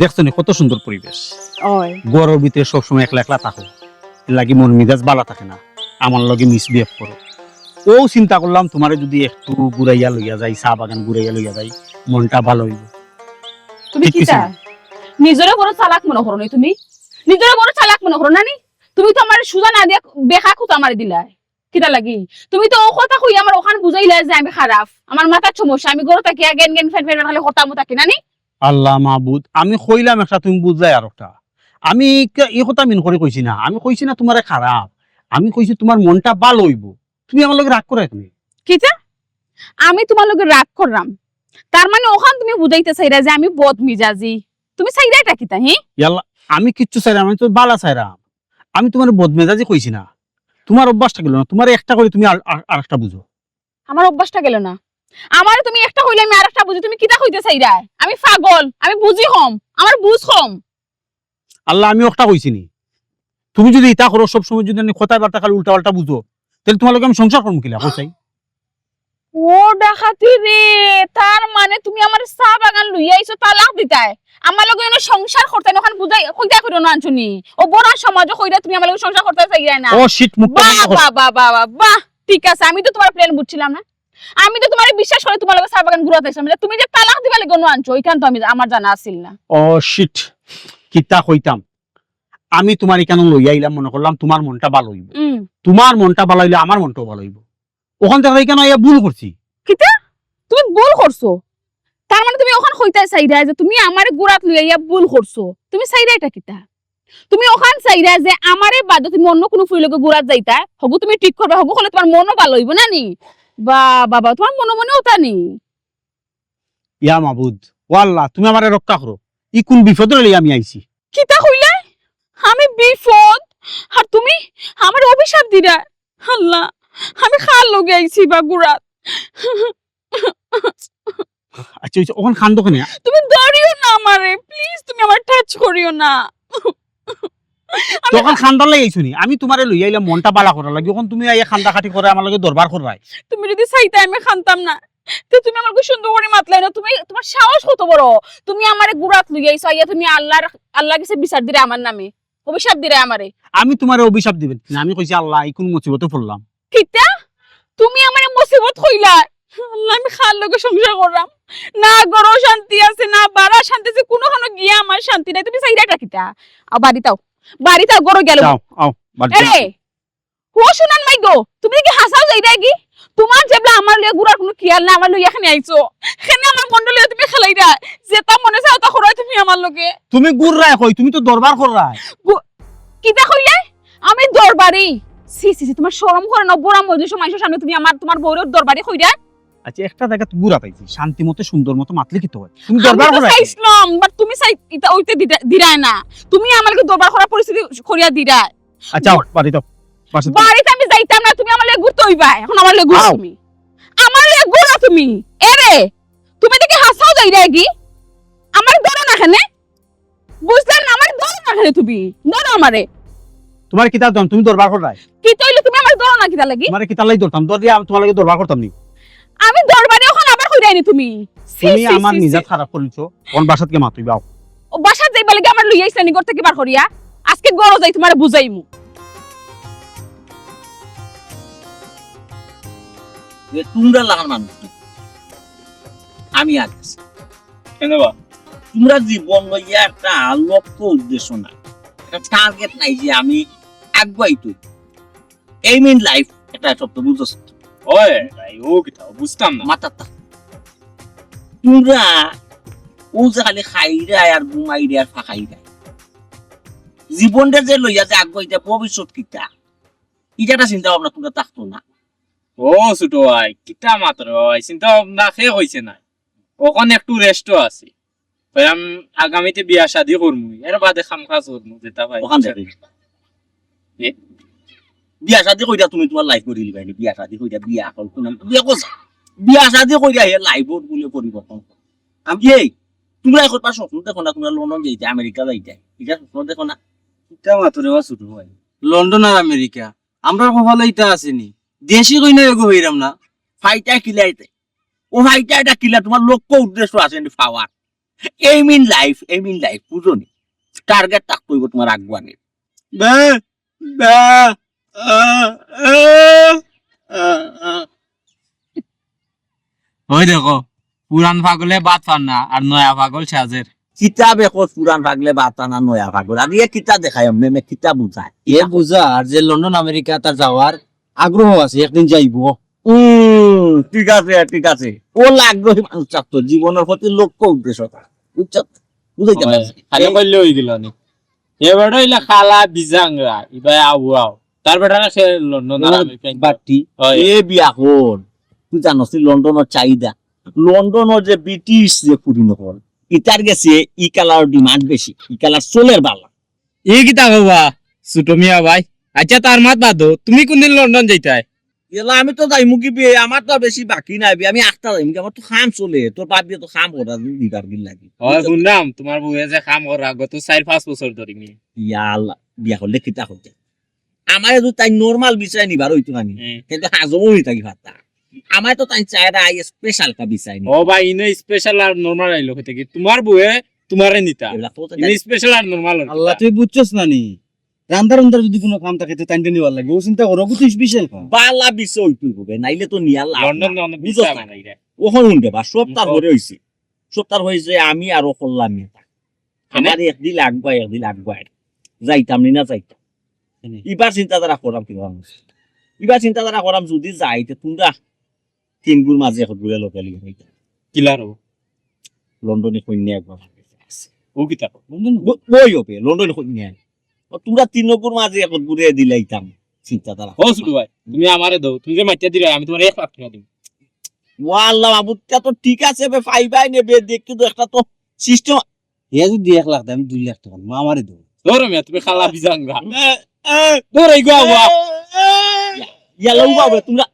দেখছো নি কত সুন্দর পরিবেশ। ওই গরমের ভিতরে সবসময় একলা একলা থাকো, লাগি মন মেজাজ বালা থাকে না, আমার লগে মিসবিহেভ করো। ও চিন্তা করলাম তোমারে যদি একটু ঘুরাইয়া লইয়া যাই, চা বাগান ঘুরাইয়া লইয়া যাই, মনটা ভালো হইব। তুমি ঠিক কিতা কইছি নিজরে বড় চালাক মনে করো নি? তুমি নিজরে বড় চালাক মনে করো না নি? তুমি তো আমার সুজা না দিয়া বেখা খুঁতা মারি দিলা। কিতা লাগি তুমি তো ও কথা কই আমার ওখান বুঝাইলা যে আমি খারাপ, আমার মাথার সমস্যা, আমি গরু তাকিয়া জ্ঞান জ্ঞান ফেন ফেন খালি হতাম থাকি না নি? আল্লাহ মাহবুদ, আমি কইলাম একটা, তুমি বুঝলাই আর একটা। আমি এই কথা মিন করে কইছি না, আমি কইছি না তোমারে খারাপ, আমি কইছি তোমার মনটা ভালো হইব। তুমি আমার লগে রাগ করে তুমি। কিতা আমি তোমার লগে রাগ করলাম? তার মানে ওখান তুমি বুঝাইতে চাইরা যে আমি বদ মিজাজি। তুমি চাইরা এটা কিতা? হি ইয়াল্লা, আমি কিচ্ছু চাইলাম, আমি তো বালা চাইলাম। আমি তোমার বদমেজাজি কইছি না। তোমার অভ্যাসটা গেল না, তোমার একটা করে তুমি আরেকটা বুঝো। আমার অভ্যাসটা গেল না? আমার তুমি একটা হইলে আমি আরেকটা বুঝি। তুমি কিতা কইতে চাইরা? আমি পাগল? আমি বুঝি কম? আমার বুঝ কম? আল্লাহ, আমি একটা কইছি নি। তুমি যদি ইটা করো সব সময়, যদি আমি কথা বার্তা খালি উল্টা পাল্টা বুঝো, তাহলে তোমার লগে আমি সংসার করবো কিলা কইছাই। ও ডাকাতি রে! তার মানে তুমি আমার চা বাগান লইয়া আইছো তালাক দিতাই, আমার লগে এনে সংসার করতে না? ওখান বুঝাই কইতা কইরো না আনছুনি। ও বড় সমাজ কইরা তুমি আমার লগে সংসার করতে চাইরা না? ও শিট, মুখ বাহ বাহ বাহ বাহ বাহ, ঠিক আছে। আমি তো তোমার প্ল্যান বুঝছিলাম না। আমি তো তোমার বিশ্বাস করে তোমার লগে চা বাগান ঘুরাতে আইছিলাম। তুমি যে তালাক দিবা লাগে গনো আনছো, ওইখান তো আমি আমার জানা আছিল না। ও শিট, কিতা কইতাম। আমি তোমার এখানে লইয়া আইলাম, মনে করলাম তোমার মনটা ভালো হইব। তোমার মনটা ভালো হইলে আমার মনটাও ভালো হইব। ওখান থেকে এখানে আইয়া ভুল করছি। কিতা তুমি ভুল করছো? তার মানে তুমি ওখান কইতা চাইরা যে তুমি আমারে গুড়াত লইয়া ভুল করছো? তুমি চাইরা এটা কিতা? তুমি ওখান চাইরা যে আমারে বাদ তুমি অন্য কোনো ফুইলকে গুড়াত যাইতা, হবু তুমি ঠিক করবা, হবু হলে তোমার মনও ভালো হইব না নি? বা বাবা, তোমার মনে মনে ওটা নি? ইয়া মাহবুদ, ও আল্লাহ, তুমি আমারে রক্ষা করো। ই কোন বিপদের লইয়া আমি আইছি। কিতা কইলা? আমি বিপদ আর তুমি আমার অভিশাপ দিরা? আল্লাহ, আমি খাল লগে আইছি বা গুড়াত। আচ্ছা ওখান খান দোকানে তুমি ধরিও না আমারে, প্লিজ তুমি আমার টাচ করিও না। তখন খান্দার লাগি আইছো নি? আমি তোমারে লইয়া আইলাম মনটা বালা করার লাগি, এখন তুমি আইয়া খান্দা খাটি করে আমার লগে দরবার করবাই। তুমি যদি চাইতে আমি খানতাম না, তো তুমি আমাকে সুন্দর করে মাতলাই না? তুমি তোমার সাহস কত বড়? তুমি আমারে গুড়াত লইয়া আইছো, আইয়া তুমি আল্লাহর কাছে বিচার দিরে আমার নামে, অভিশাপ দিরে আমারে। আমি তোমারে অভিশাপ দিবেন না, আমি কইছি আল্লাহ এই কোন মুসিবতে পড়লাম। কিতা তুমি আমারে মুসিবত কইলা? আল্লাহ, আমি খাল লগে সংসার করলাম না, গরো শান্তি আছে না বাড়া শান্তি আছে, কোনোখানে গিয়া আমার শান্তি নাই। তুমি চাইরা এটা কিতা? আও বাড়ি তাও গরো গেল। যাও আও বাড়ি এরে ও শুনান মাই গো, তুমি কি হাসাও যাইরা কি? তোমার যেবলা আমার লইয়া গুড়ার কোনো খেয়াল না, আমার লইয়া এখানে আইছো, এখানে আমার মন্ডল লইয়া তুমি খেলাইরা যেটা মনে চাও তা করো তুমি আমার লগে। তুমি গুড় রায় কই, তুমি তো দরবার কর রায়। কিতা কইলে? আমি দরবারি? সি সি সি, তোমার শরম করে না? বড় মজলিস মাইশের সামনে তুমি তোমার বউরের দরবারি কইরা? আচ্ছা একটা জায়গা তো গুড়া পাইছি, শান্তি মতো সুন্দর মতো মাতলে কি তো হয়? তুমি দরবার আমি তো কর রায়। চাইছিলাম, বাট তুমি চাই এটা ওইতে দিরায় না। তুমি আমাকে দরবার করার পরিস্থিতি করিয়া দিরা। আচ্ছা বাড়ি দাও, বাসা দাও। বাড়িতে আমি যাইতাম না, তুমি আমার লাগে ঘুরতে হইবা। এখন আমার লাগে ঘুরো আও। তুমি, আমার লাগে ঘুরো তুমি। এরে তুমি দেখি হাসাও যাইরা কি? আমার ধরো না এখানে, বুঝলাম না? আমার ধরো না এখানে, তুমি ধরো আমারে। তোমার কিতা দাম, তুমি দরবার কর রায়। কি তইলে তুমি আমার ধরো না কিতা লাগি? তোমার কিতা লাই ধরতাম, দর দিয়া তোমার লাগে দরবার করতাম নি। আমি দরবারে ওখানে আবার কইরাইনি তুমি? সি, তুমি সি, আমার সি, নিজা সি। খারাপ করিছো, কোন বাসা থেকে মাতুই বাও। ও বাসা যাইবা লাগি আমার লইয়া আইছানি ঘর থেকে বার করিয়া? আজকে গরো যাই তোমারে বুঝাইমু। তোমরা লাগান মানুষ না। আমি আগে কেন বা? তোমরা জীবন লইয়া একটা লক্ষ্য উদ্দেশ্য না, একটা টার্গেট নাই যে আমি আগুয়াই তুই এইম ইন লাইফ, এটা সব তো বুঝছ। ওই ভাই, ও কিতা বুঝতাম না। মাথা তোমরা ও যে খালি খাইরা আর ঘুমাইরা আর ফাঁকাইরা, জীবনটা যে লইয়া যে আগুয়াইটা ভবিষ্যৎ কিতা, ইটাটা চিন্তা ভাবনা তোমরা থাকতো না। ও ছোট ভাই, কিতা মাত্র ভাই, চিন্তা ভাবনা শেষ হয়েছে না, ওখানে একটু রেস্টও আছে। ভাই আমি আগামীতে বিয়া শাদি করবো, এর বাদে খাম কাজ করবো যেটা ভাই। ওখান থেকে বিয়া শাদি কইরা তুমি তোমার লাইফ করে লিবাই, বিয়া শাদি কইরা বিয়া কল কোন বিয়া কইছা, বিয়া শাদি কইরা হে লাইফ বলে পরিবর্তন। আমি এই তোমরা এখন পাস স্বপ্ন দেখো না, তোমরা লন্ডন যাইতে, আমেরিকা যাইতে, এটা স্বপ্ন দেখো না? ইটা মাত্র ছোট ভাই, লন্ডন আর আমেরিকা আমরা কপালে ইটা আসেনি, দেশি কই না এগো হইরাম না। ফাইটা কিলাইতে ও ফাইটা এটা কিলা তোমার লক্ষ্য উদ্দেশ্য আছে পাওয়ার, এম ইন লাইফ বুঝো নি টার্গেট তাক করবো তোমার আগুয়ানের ওই দেখো পুরান পাগলে বাদ পান না আর নয়া পাগল সাজের কিতাব এখন পুরান ভাগলে বাতানা নয়া ভাগল আর ইয়ে কিতাব দেখায় মেমে কিতাব বুঝায় এ বুঝা আর যে লন্ডন আমেরিকা তার যাওয়ার আগ্রহ আছে একদিন যাইবো ঠিক আছে ও আগ্রহী মানুষ চাচ্ছ জীবনের প্রতি লক্ষ্য উদ্দেশ্য বুঝছো বুঝাইতে পারছি খালি করলে হয়ে গেল নি এবার হইলা খালা বিজাংরা ইবা আউ আউ তার বেটা না সে লন্ডন আর আমেরিকা বাটি এ বিয়া হল তুই জানো লন্ডনের চাহিদা লন্ডনের যে ব্রিটিশ যে পুরিনকল ইটার গেছে ই কালার ডিমান্ড বেশি ই কালার সোলের বালা এই কিতা বাবা ছোট মিয়া ভাই আচ্ছা তার মাত বাদো তুমি কোনদিন লন্ডন যাইতাই এলা আমি তো যাইমু কি বে আমার তো বেশি বাকি নাই বে আমি আটটা যাইমু কি আমার তো খাম চলে তোর বাপ দিয়ে তো খাম করা দিবার গিল লাগি হয় শুনলাম তোমার বউয়ে যে কাম করা গত 4-5 বছর ধরে মি ইয়াল্লা বিয়া করলে কিতা হতে আমার যদি তাই নরমাল বিষয় নিবার হইতো না কিন্তু হাজমও হই থাকি ভাতা আমার তো তাই চায়রা আই স্পেশাল কা বিষয় নি ও ভাই ইনে স্পেশাল আর নরমাল আইলো হইতে কি তোমার বউয়ে তোমারে নিতা এগুলা তো ইনে স্পেশাল আর নরমাল আল্লাহ তুই বুঝছস না নি রান্দার রান্দার যদি কোনো কাম থাকে তো টাইম নিবার লাগে ও চিন্তা করো তুই স্পেশাল কাম বালা বিষয় হইতো হবে নাইলে তো নিয়া লাভ লন্ডন অনেক বুঝছ বিচার না? বানাই রে ওখানে উনবে বা সপ্তাহ ধরে হইছে সপ্তাহ হইছে আমি আরো করলাম আমার একদিন লাগবাই যাইতাম নি না যাইতাম এবার চিন্তাধারা করাম কি ভাবছ এবার চিন্তাধারা করাম যদি যাইতে তোমরা তিনগুর মাঝে এখন ঘুরে লোকালি হইতা কিলার ও লন্ডনে কন্যা একবার ও কিতা ওই হবে লন্ডনে কন্যা তোমরা তিনগুর মাঝে এখন ঘুরে দিলাইতাম চিন্তাধারা ও ছোট ভাই তুমি আমারে দাও তুমি যে মাইটা দিলে আমি তোমার 1 লাখ টাকা দিব ওয়াল্লাহ বাবুটা তো ঠিক আছে বে ফাইবাই নেবে দেখতে তো একটা তো সিস্টেম এ যদি 1 লাখ দেয় আমি 2 লাখ টাকা মা আমারে দেবো ধরো মিয়া তুমি খালা বিজাঙ্গা ধরো ইগো আওয়া ইয়ালা উবাবে তোমরা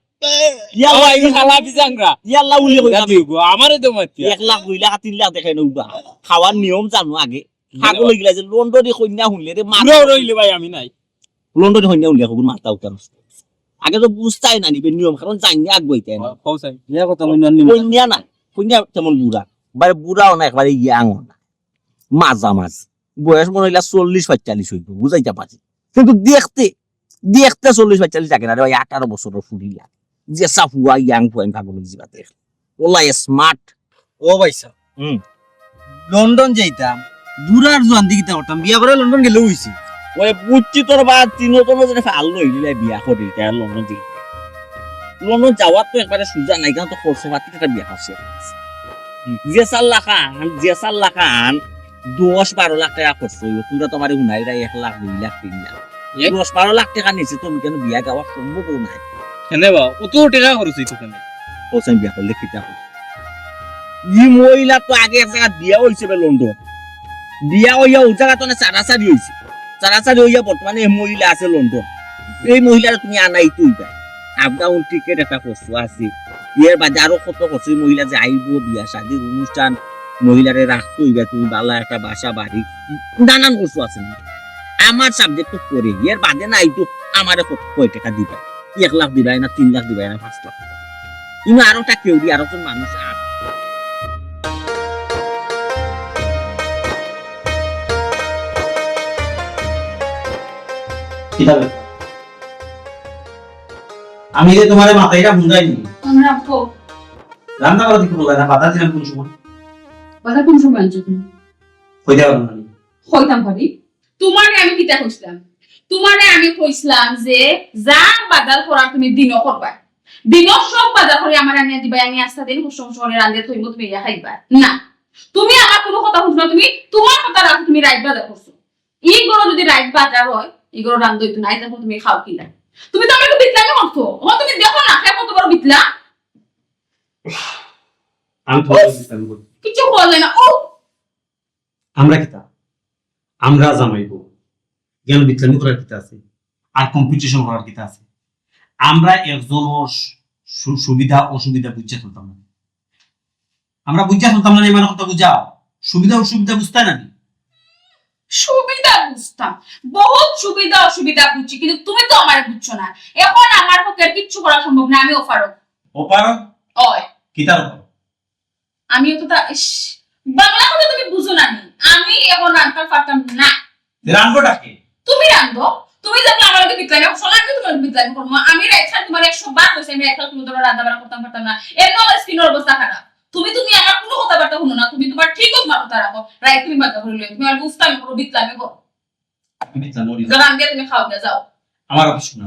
আওয়া ইগো খালা বিজাঙ্গা ইয়াল্লা উলি কই গাদি ইগো আমারে দাও মাইটা 1 লাখ 2 লাখ 3 লাখ দেখাই না উবা খাওয়ার নিয়ম জানো আগে ছাগল গিলা যে লন্ডনে কন্যা হুনলে রে মা পুরো রইলে ভাই আমি নাই লন্ডনে কন্যা হুনলে খবর মাথা উতার আগে তো বুঝতাই না নিবে নিয়ম কারণ জানি আগুইতে না কৌসাই এ কথা আমি নানি কন্যা না কন্যা তেমন বুড়া বাইরে বুড়াও না একবারে ইয়াং না মাঝামাঝ বয়স মনে হইলা 40-45 হইব বুঝাইতে পারছি কিন্তু দেখতে 40-45 থাকে না রে ভাই 18 বছরের ফুরিলা যে সাফুয়া ইয়াং ফুয়াইন পাগল জিবাতে ওলা স্মার্ট ও ভাইসা লন্ডন যাইতাম বুড়ার জোয়ান দিকে করতাম বিয়া করে লন্ডন গেলে হইছে ওই বুঝছি তোর বা তিনজন যেটা ফাল লইলে বিয়া করি তাই লন্ডন দিকে লন্ডন যাওয়ার তো একবারে সুজা নাই কারণ তো খরচ পাতি একটা বিয়া আছে জেসাল্লা খান 10-12 লাখ টাকা খরচ হইব তোমরা তোমার হুনাই রাই 1 লাখ 2 লাখ 3 লাখ 10-12 লাখ টাকা নিচে তুমি কেন বিয়া গাওয়া সম্ভব নাই কেনে বা কত টাকা খরচ হইতো কেনে ওসেন বিয়া করলে কিতা হবে ই মহিলা তো আগে এক জায়গা বিয়া হইছে বে লন্ডন বিয়া হইয়া ও জায়গা তো না চারাচারি হইছে চারাচারি হইয়া বর্তমানে এই মহিলা আছে লন্ডন এই মহিলাটা তুমি আনাই তুই পাই আপ ডাউন টিকেট একটা করছো আছে এর বাদে আরো কত করছো মহিলা যে আইব বিয়া শাদীর অনুষ্ঠান মহিলারে রাখতো হইবা তুমি বালা একটা বাসা বাড়ি নানান করছো আছে না আমার সাবজেক্ট তো পড়ে এর বাদে নাই তো আমারে কয় টাকা দিবা 1 লাখ দিবাই না 3 লাখ দিবাই না 5 লাখ তুমি আরো টা কেউ দি আরো তো মানুষ আর আমি যে তোমার মাথায়টা বুঝাইনি আমরা আপু রান্না করা দিকে বললা না বাধা দিলাম কোন সময় কথা কোন সময় আনছো তুমি হইতে পারো না হইতাম পারি তোমারে আমি কিতা কইছিলাম তোমারে আমি কইছিলাম যে যা বাজার করা তুমি দিনও করবা দিনও সব বাজার করে আমার আনিয়া দিবা আমি আস্তা দিন কুসুম শহরে রান্ধে থইব তুমি ইয়া খাইবা না তুমি আমার কোনো কথা বুঝছো না তুমি তোমার কথা রাখো তুমি রাইট বাজার করছো এই গরো যদি রাইট বাজার হয় এই গরো রান্ধ হইতো না তখন তুমি খাও কিনা তুমি তো আমাকে বিতলামি করছো ও তুমি দেখো না কে কত বড় বিতলা আমি তো কিছু বলে না ও আমরা কিতা আমরা জামাইবো জ্ঞান বিজ্ঞানী করার কিতা আছে আর কম্পিটিশন করার কিতা আছে আমরা একজনের সুবিধা অসুবিধা বুঝতে চলতাম না আমরা বুঝতে চলতাম না মানে কথা বুঝাও সুবিধা অসুবিধা বুঝতে না সুবিধা বুঝতাম বহুত সুবিধা অসুবিধা বুঝছি কিন্তু তুমি তো আমার বুঝছো না এখন আমার পক্ষে আর কিচ্ছু করা সম্ভব না আমি অফারও অপার ওই কিতার আমিও তো তা ইস বাংলা কথা তুমি বুঝো না নি? আমি এখন রান্নার পারতাম না। রানবোটাকে তুমি রান্ধো, তুমি যখন আমার লগে বিতলামি শোনা, আমি তোমার বিতলামি করবো। আমি রাইছাল তোমার 100 বার কইছি আমি রাইছাল তুমি ধরো রান্না বান্না করতাম পারতাম না। এর নলে স্কিনের অবস্থা খারাপ। তুমি আমার কোনো কথাবার্তা শুনো না, তুমি তোমার ঠিক তোমার কথা রাখো। রাই তুমি বাধা করলে তুমি আর গুফতামি করো, বিতলামি করো। আমি জানি জান দিয়ে তুমি খাও না যাও। আমার অফিস না,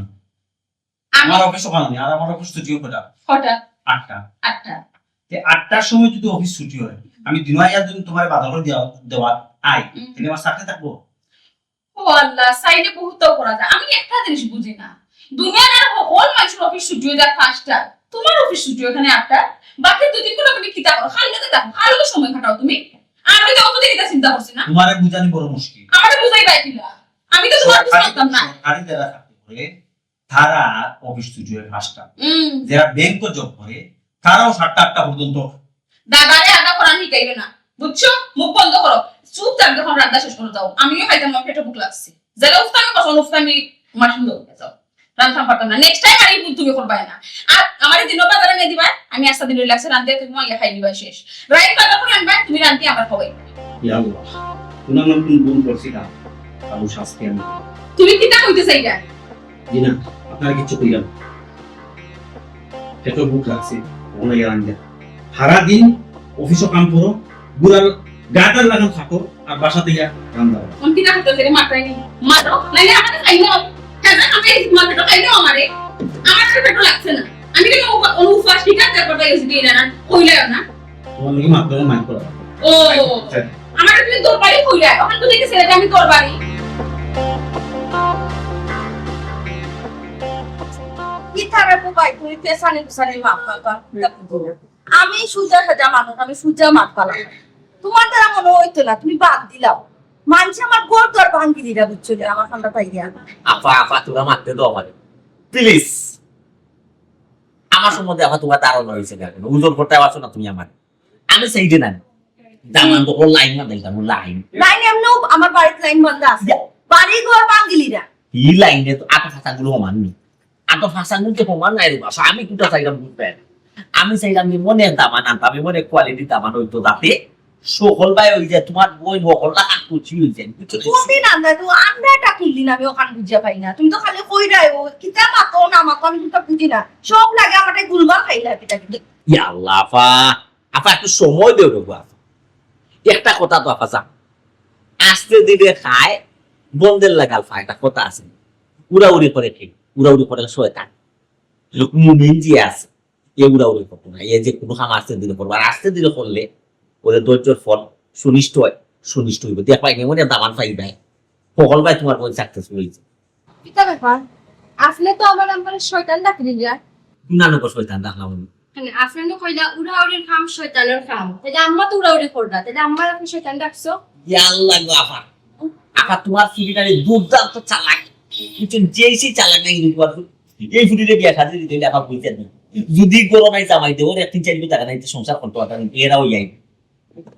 আমি আমার অফিস ওখানে নেই, আর আমার অফিস ছুটি হবে না হঠাৎ 8টা। 8টা তে 8টার সময় যদি অফিস ছুটি হয়, আমি দিনয়া যদি তোমার বাধা করে দেওয়া আই, তাহলে আমার সাথে থাকবো। ও আল্লাহ, সাইডে বহুত করা যায়। আমি একটা জিনিস বুঝি না, দুনিয়ার আর হোল মানুষের অফিস ছুটি হয়ে যায় 5টা, তোমার অফিস ছুটি এখানে 8টা, বাকি 2 দিন করে তুমি কি করো? খালি দেখো, খালি সময় কাটাও তুমি। আমি তো অতদিন এটা চিন্তা করছি না, তোমারে বুঝানি বড় মুশকিল। আমারে বুঝাই পাইছিলা, আমি তো তোমার কিছু করতাম না। সরকারি যারা চাকরি করে তারা অফিস ছুটি হয় 5টা, যারা ব্যাংক জব করে তারাও 7টা 8টা পর্যন্ত। দাদারে আদা করান শিখাইবে না, বুঝছো? মুখ বন্ধ করো, চুপচাপ যখন রান্না শেষ করে দাও। আমিও খাইতাম, আমার পেটে ভুক লাগছে। যারা উফতামি পছন্দ, উফতামি আমার সুন্দর হয়ে যাও, রান্না পারতাম না। নেক্সট টাইম আর এই ভুল তুমি করবাই না। আর আমার দিনও বাজারে নিয়ে দিবা, আমি আস্তা দিন রিল্যাক্সে রান্না তুমি ইয়া খাই দিবা, শেষ। রাইট বাজার করে আনবা, তুমি রান্তি আমার খাওয়াই। ইয়া আল্লাহ, তোমার নাম তুমি ভুল করছিলাম, তাও শাস্তি আমি তুমি কিটা কইতে চাইরা? জি না, আপনার কিছু কইলাম পেটে ভুক লাগছে, ওখানে গিয়ে রান্না। সারা দিন অফিসও কাম করো, গুড়ার গাটার লাগান থাকো, আর বাসা থেকে রান্না। কোন কিটা কইতে চাইরা? মাত্রাই নি মারো, নাইলে আমারে খাই নাও। হ্যাঁ, আমি তোমার পেটে খাই নাও আমারে। আমার পেটে লাগছে না, আমি কেন অনুফাস ঠিক আছে করতে গেছি দিয়ে না, কইলাও না। তোমার লোকে মাত্রা মাইন্ড করা। ও আমার তুমি তোর বাড়ি কইলা, ওখান তো দেখে ছেলেটা আমি তোর বাড়ি। আমি সুজা সাজা মানুষ, আমি সুজা মাত পালাম। তোমার দ্বারা মনে হইতো না, তুমি বাদ দিলাও। মানুষ আমার গোর দর ভাঙ্গি দিলা, বুঝছো? আমার ঠান্ডা পাই গিয়া আপা তোরা মারতে দাও আমারে প্লিজ। আমার সম্বন্ধে আপা তোমার ধারণা হয়েছে কেন? উজোর করতে পারছো না তুমি আমার। আমি সেইটে না দামান তো লাইন না দিলাম, লাইন লাইন এমনও আমার বাড়িতে লাইন বন্ধ আছে, বাড়ি ঘর ভাঙ্গিলিরা। এই লাইনে তো আটো ফাঁসা গুলো মাননি, আটো ফাঁসা গুলো সমান নাই রে বাসা। আমি কোনটা চাইলাম বুঝবেন, আমি চাইলাম মনে দামান আনতাম, আমি মনে কোয়ালিটি দামান হইতো, যাতে সকল ভাই ওই যে তোমার বই সকলটা খুশি হয়েছেন। কোনদিন আন্দাজ তো আন্দাটা খুললি না, আমি ওখানে বুঝিয়া পাই না। তুমি তো খালি কই রাই ও কিতা মাতো না মাতো, আমি তো বুঝি না। সব লাগে আমারটাই গুলমাল খাইলা পিটা কিন্তু। ইয়া আল্লাহ আপা, আপা একটু সময় দেও রে বাবা। একটা কথা তো আপা যা আস্তে ধীরে খায় বন্ধের লাগাল ফা, একটা কথা আছে। উড়াউড়ি করে ঠিক, উড়াউড়ি করে শয়তান। মুমিন যে আছে এ উড়াউড়ি করতো না, এ যে কোনো কাম আস্তে ধীরে করবো। আর আস্তে ধীরে করলে ওদের ধৈর্যের ফল সুনিষ্ঠ হয়, সুনিষ্ঠ হইব। দেখ পাই মনে দামান পাই ভাই সকল ভাই তোমার বই সাকসেসফুল হয়েছে। কিতা ব্যাপার? আসলে তো আমার আমার শয়তান ডাকলিরা। নানক শয়তান দেখলাম মানে আপনার কইলা উড়াউড়ির কাম শয়তানের কাম, তাহলে আম্মা তো উড়াউড়ি করবা, তাহলে আম্মার আপনি শয়তান ডাকছো? ইয়া আল্লাহ গো আপা, আপা তোমার ফুটিটারে দুর্দান্ত চালাক, কিন্তু যেইসি চালাক নাই কিন্তু এই ফুটিতে বিয়া খাতে দিতে আপা বুঝতেন না। যদি গরমাই জামাই দেবো 3-4 টাকা নাই সংসার করতে পারতাম, এরাও যাই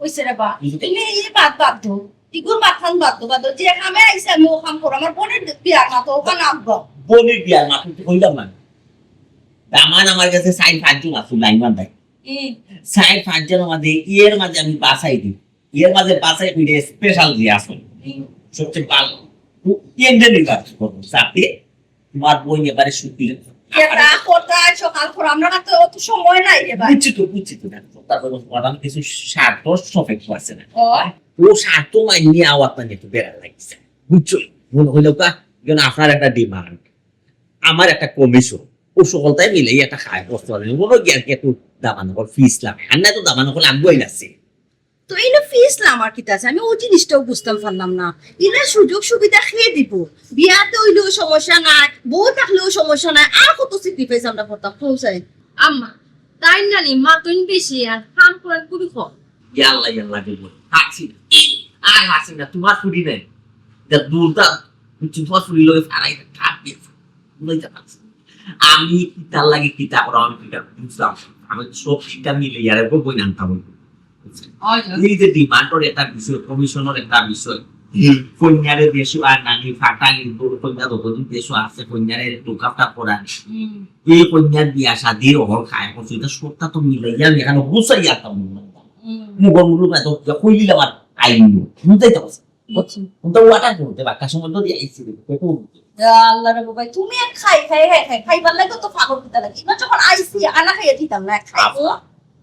ওইসে রে বা তুমি এই বাধ্য ইগুর মাথান বাধ্য যে কামে আইছে আমি ও কাম করব। আমার বোনের বিয়ার মা তো ওখানে আব্বা বোনের বিয়ার মাথা কইলাম না দামান আমার কাছে 4-5 জন আসু লাইনমান দেয়, 4-5 জন মাঝে এর মাঝে আমি বাসাই দিই, এর মাঝে বাসাই ফিরে স্পেশাল দিয়ে আসুন সবচেয়ে ভালো ইন্ডিয়ান কাজ করবো সাথে তোমার বই এবারে শুকিয়ে এটা কথা সকাল করে আমরা না তো অত সময় নাই রে ভাই। বুঝছি তো দেখো তারপর প্রধান কিছু স্বার্থ সফেক করছে না, ও ও স্বার্থ মাইনি আওয়াজ না একটু বেড়া লাগছে, বুঝছো? মনে হইলো কা যেন আপনার একটা ডিমান্ড আমার একটা কমিশন, ও সকলটাই মিলে একটা খায় বসতে পারেন কোনো জ্ঞান একটু দামানো কর ফিস লাভ আর না তো দামানো করলে আমি বই লাগছে। তো এই না ফিস না আমার কিতা আছে, আমি ওই জিনিসটাও বুঝতাম পারলাম না। ইনা সুযোগ সুবিধা খেয়ে দিব, বিয়াতে হইলেও সমস্যা নাই, বউ থাকলেও সমস্যা নাই, আর কত স্যাক্রিফাইস আমরা করতাম পৌঁছায়। আম্মা তাই নানি মা তুই বেশি আর কাম করার খুবই কম। ইয়াল্লা ইয়াল্লা বলবো হাসি আর হাসি না তোমার ফুটি নেই দূরটা তোমার ফুটি লোক ফারাই থাকবে বুঝতে পারছি। আমি কিতার লাগে কিতা করা আমি কিতা বুঝলাম, আমি সব কিতা মিলে ইয়ার বই আনতাম। এই যে ডিমান্ডের একটা বিষয়, কমিশনের একটা বিষয়, কন্যারে দেশ আর নানি ফাটাঙ্গি কন্যা যতদিন দেশ আছে কন্যারে টোকাপটা করা, এই কন্যার বিয়া শাদির অহল খায় করছে, এটা সবটা তো মিলে যান এখানে বুঝাই যেতাম মুগর মুলুক না তো কইলি আমার আইনি বুঝাইতে পারছ তো ওয়াটার করতে বাক্কা সম্বন্ধ দিয়ে আইছি আল্লাহ রে বাবা তুমি এক খাইবার লাগে তো পাগল কিতা লাগে না যখন আইছি আনা খাইয়া দিতাম না খাইবো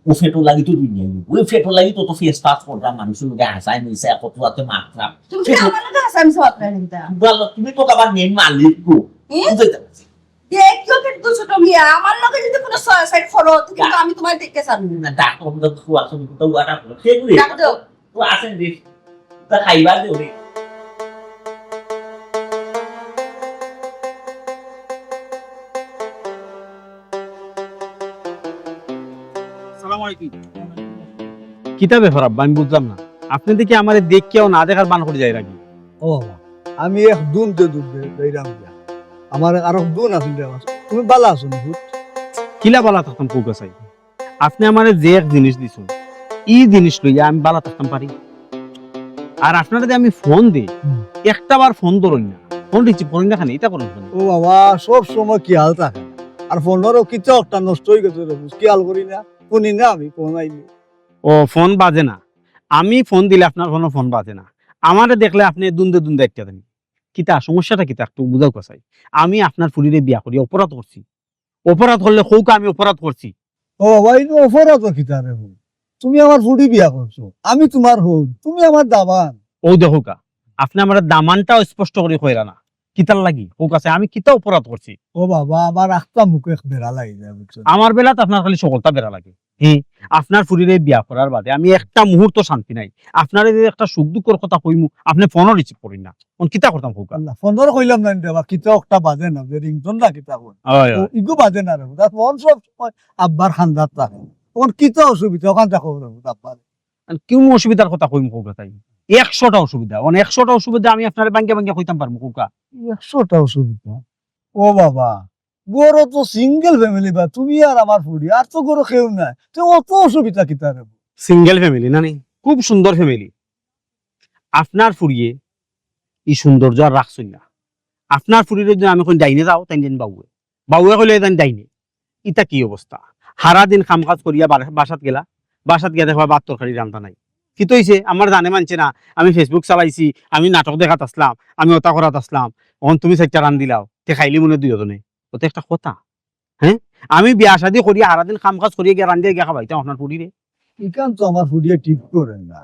ও ফেটো লাগি তো দুনিয়া ওই ফেটো লাগি তো ফেস পাস করতাম মানুষের লোকে হাসাই মিশে কত আতে মাত্রাম তুমি কি আমার লাগে হাসাম সব না ভালো তুমি তো আবার মেন মালিক গো বুঝাইতে পারছি দেখো কিন্তু ছোট মিয়া আমার লগে যদি কোনো সাইড করো কিন্তু আমি তোমার দেখতে চাই না ডাক্তার তো খুয়া শুনি তো ওয়াটার করো সেগুলি ডাক্তার তো আসেন দিস তা খাইবার দেও রে কিতা ব্যাপার আব্বা আমি বুঝলাম না আপনি দেখি আমার দেখকেও না দেখার বান করে যায় রাখি ও বাবা আমি এক দুন দইরাম দিয়া আমার আর দুন আছে দেওয়া তুমি বালা আছো নি কিলা বালা থাকতাম কৌকা চাই আপনি আমার যে এক জিনিস দিছেন জিনিস লইয়া আমি বালা থাকতাম পারি আর আপনারা যে আমি ফোন দিই একটা বার ফোন ধরুন না ফোন রিসিভ করেন না খানি এটা করেন কেন? ও বাবা সব সময় কি হাল থাকে আর ফোনেরও কিছু একটা নষ্ট হয়ে গেছে রে কি হাল করি না শুনি না আমি ফোন আইলি ও ফোন বাজে না আমি ফোন দিলে আপনার কোনো ফোন বাজে না আমারে দেখলে আপনি দুন্দে একটা দেন কিতা সমস্যাটা কিতা একটু বুঝাও কাছাই আমি আপনার ফুলিরে বিয়া করি অপরাধ করছি অপরাধ করলে হৌকা আমি অপরাধ করছি ও বাবা এই অপরাধ কিতা রে তুমি আমার ফুড়ি বিয়া করছো আমি তোমার হল তুমি আমার দাবান ও দেখোকা আপনি আমার দামানটাও স্পষ্ট করে কইরা না কিতার লাগি ও কাছে আমি কিতা অপরাধ করছি ও বাবা আমার আখটা মুখে বেড়া লাগি যায় বুঝছো আমার বেলাতে আপনার খালি সকলটা বেড়া লাগে আপনার ফুরিরে বিয়া করার বাদে আমি একটা মুহূর্ত শান্তি নাই আপনার যদি একটা সুখ দুঃখের কথা কইমু আপনি ফোনও রিসিভ করেন না কোন কিতা করতাম হোক আল্লাহ ফোনের কইলাম না দেবা কিতা একটা বাজে না যে রিংটন না কিতা কই ও ইগো বাজে না রে তার ফোন সব সময় আব্বার খান্দাত থাকে ওখান কিতা অসুবিধা ওখান দেখো রে আব্বার কোন অসুবিধার কথা কইমু হোকা তাই 100টা অসুবিধা 100টা অসুবিধা আমি আপনার ব্যাংকে কইতাম পারবো হোকা 100টা অসুবিধা ও বাবা বড় তো সিঙ্গেল ফ্যামিলি বা তুমি আর আমার ফুড়ি আর তো গরো কেউ নাই তো অত অসুবিধা কিতা রে সিঙ্গেল ফ্যামিলি না নি খুব সুন্দর ফ্যামিলি আপনার ফুরিয়ে এই সৌন্দর্য আর রাখছই না আপনার ফুরিয়ে যদি আমি কোন ডাইনে যাও তাই যেন বাউয়ে কইলে তাই ডাইনে ইটা কি অবস্থা সারা দিন কাম কাজ করিয়া বাসাত গিয়া দেখবা ভাত তরকারি রান্না নাই কি তো হইছে আমার জানে মানছে না আমি ফেসবুক চালাইছি আমি নাটক দেখাত আসলাম আমি ওটা করাত আসলাম এখন তুমি চারটা রান দিলাও তে খাইলি মনে দুইজনে ওতে একটা কথা হ্যাঁ আমি বিয়া শাদি করিয়া সারা দিন কাম কাজ করিয়া গিয়া রান্ধিয়া গিয়া খাবাইতাম আপনার ফুরিরে ইকান তো আমার ফুড়িয়ে ঠিক করে না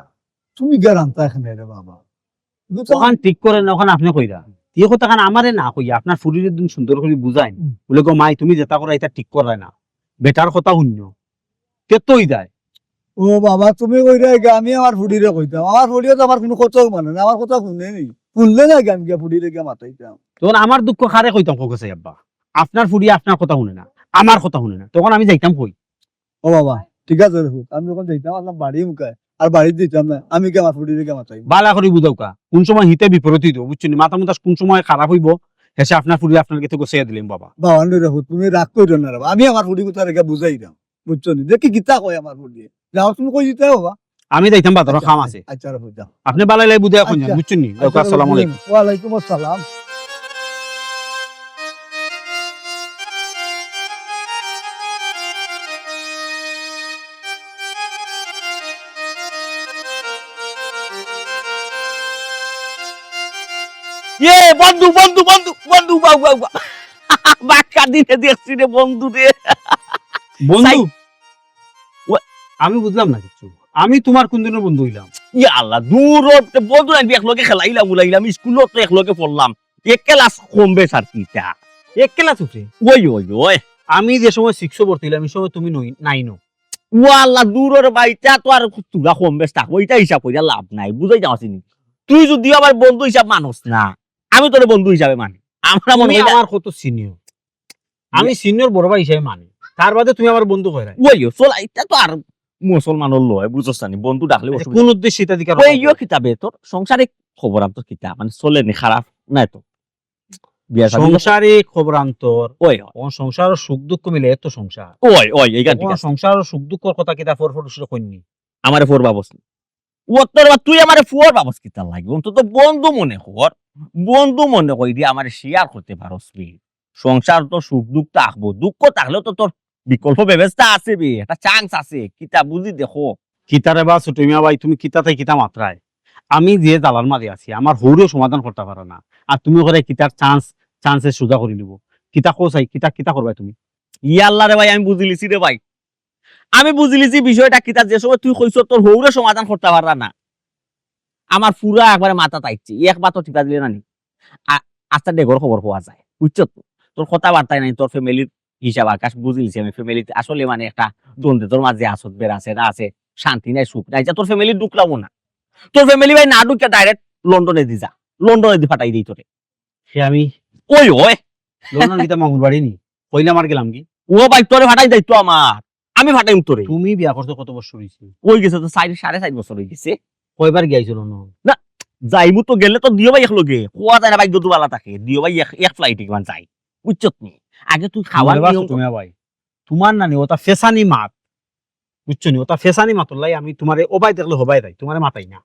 তুমি গ্যারান্তা এখানে রে বাবা ওখান ঠিক করে না ওখানে আপনি কইরা এই কথা খান আমারে না কইয়া আপনার ফুরির দিন সুন্দর করে বুঝাই বলে গো মাই তুমি যেটা করা এটা ঠিক করায় না বেটার কথা শূন্য তেতই যায় ও বাবা তুমি কইরা আমি আমার ফুড়িরে কইতাম আমার ফুড়িয়ে তো আমার কোনো কথাও মানে না আমার কথা শুনে নি শুনলে না গান গিয়া ফুড়িরে গিয়া মাতাইতাম তখন আমার দুঃখ খারে কইতাম কইছে আব্বা আপনার ফুরিয়ে আপনার কথা শুনে না আমার কথা শুনে না তখন আমি যাইতাম কই ও বাবা ঠিক আছে রে আমি যখন যাইতাম আমার বাড়ি মুখায় আর বাড়ি দিতাম না আমি কি আমার ফুড়িরে গিয়া মাতাইম বালা করে বুঝাওকা কোন সময় হিতে বিপরীত হইতো বুঝছেন মাথা মুতাস কোন সময় খারাপ হইব হেসে আপনার ফুরি আপনার কাছে গোছাইয়া দিলেন বাবা বাবা রে তুমি রাগ কইরো না রে আমি আমার ফুড়ি কথা রেখে বুঝাই দাম বুঝছো নি দেখি গীতা কয় আমার ফুড়িয়ে যাও তুমি কই দিতে বাবা আমি যাইতাম বাজার খাম আছে আচ্ছা রে বুঝা আপনি বালাই লাই বুঝাই এখন বুঝছেন নি আসসালামু আলাইকুম ওয়া আলাইকুম আসসালাম বন্ধু বন্ধু বন্ধু বন্ধু বাক্কা দিনে দেখছি রে বন্ধু রে বন্ধু আমি বুঝলাম না কিছু আমি তোমার কোন দিনের বন্ধু হইলাম ইয়া আল্লাহ দূর বন্ধু আমি একলগে খেলাইলাম উলাইলাম স্কুলত তো একলগে পড়লাম এক ক্লাস কমবে স্যার কিটা এক ক্লাস উঠে ওই ওই ওই আমি যে সময় 6 পড়ছিলাম এই সময় তুমি 9 ও আল্লাহ দূরের বাইটা তো আর তুলা কমবে থাক ওইটা হিসাব কইরা লাভ নাই বুঝাই যাওয়াছিনি তুই যদি আমার বন্ধু হিসাব মানুষ না আমি তোর বন্ধু হিসাবে মানি আমরা মনে তুমি আমার কত সিনিয়র আমি সিনিয়র বড় ভাই হিসেবে মানি তার বাদে তুমি আমার বন্ধু কইরা ওই চলা এটা তো আর মুসলমানের লয় বুঝছস না বন্ধু ডাকলে অসুবিধা কোন উদ্দেশ্যে এটা দিকে ওইও কিতাবে তোর সংসারে খবর আম তো কিতাব মানে চলে নি খারাপ নাই তো বিয়া শাদী সংসারে খবরান্তর ওই ও সংসার সুখ দুঃখ মিলে এত সংসার ওই ওই এই গান ঠিক আছে সংসার সুখ দুঃখের কথা কিতা ফরফর শুরু কইনি আমারে ফোর বাবস ওতর বা তুই আমারে ফোর বাবস কিতা লাগবে তো বন্ধু মনে কর বন্ধু মনে কই দি আমারে শেয়ার করতে পারোস বি সংসার তো সুখ দুঃখ থাকবো দুঃখ থাকলেও তো তোর বিকল্প ব্যবস্থা আছে বে একটা চান্স আছে কিতা বুঝি দেখো কিতারে বা ছোট মিয়া ভাই তুমি কিতাতে কিতা মাত্রায় আমি যে জালার মাঝে আছি আমার হৌরেও সমাধান করতে পারো না আর তুমি করে কিতার চান্সে সোজা করে নিব কিতা কোসাই কিতা কিতা করবাই তুমি ইয়াল্লা রে ভাই আমি বুঝিলিছি রে ভাই আমি বুঝিলিছি বিষয়টা কিতা যে সময় তুই কইছ তোর হৌরে সমাধান করতে পারলা না আমার পুরা একবারে মাথা তাইছে একবার তো টিপা দিলে না নি আস্তে ডেগর খবর পাওয়া যায় বুঝছো তো তোর কথাবার্তায় নাই তোর ফ্যামিলির হিসাব আকাশ বুঝিলিছি আমি ফ্যামিলিতে আসলে মানে একটা দ্বন্দ্বে তোর মাঝে আসত বের আছে না আছে শান্তি নাই সুখ নাই যা তোর ফ্যামিলি ঢুকলাম না তোর ফ্যামিলি ভাই না ঢুকে ডাইরেক্ট লন্ডনে দি যা লন্ডনে দি ফাটাই দিই তোরে সে আমি ওই ওই লন্ডন কিতা মঙ্গল বাড়ি নি কইলা মার গেলাম কি ও ভাই তোরে ফাটাই দায়িত্ব আমার আমি ফাটাইম তোরে তুমি বিয়া করছো কত বছর হইছে ওই গেছে তো 4.5 বছর হয়ে গেছে কয়বার গিয়েছো লন্ডন যাইমু তো গেলে তো দিও ভাই এক লগে কোয়া যায় না ভাই দুবালা থাকে দিও ভাই এক ফ্লাইট ইমান যাই বুঝছো তুমি আগে তুই খাওয়ার খাওয়ার নিয়ম তুমি ভাই তোমার নানি ওটা ফেসানি মাত বুঝছো নি ওটা ফেসানি মাতলাই আমি তোমারে ওবাই দেখলে হবাই তাই তোমারে মাতাই না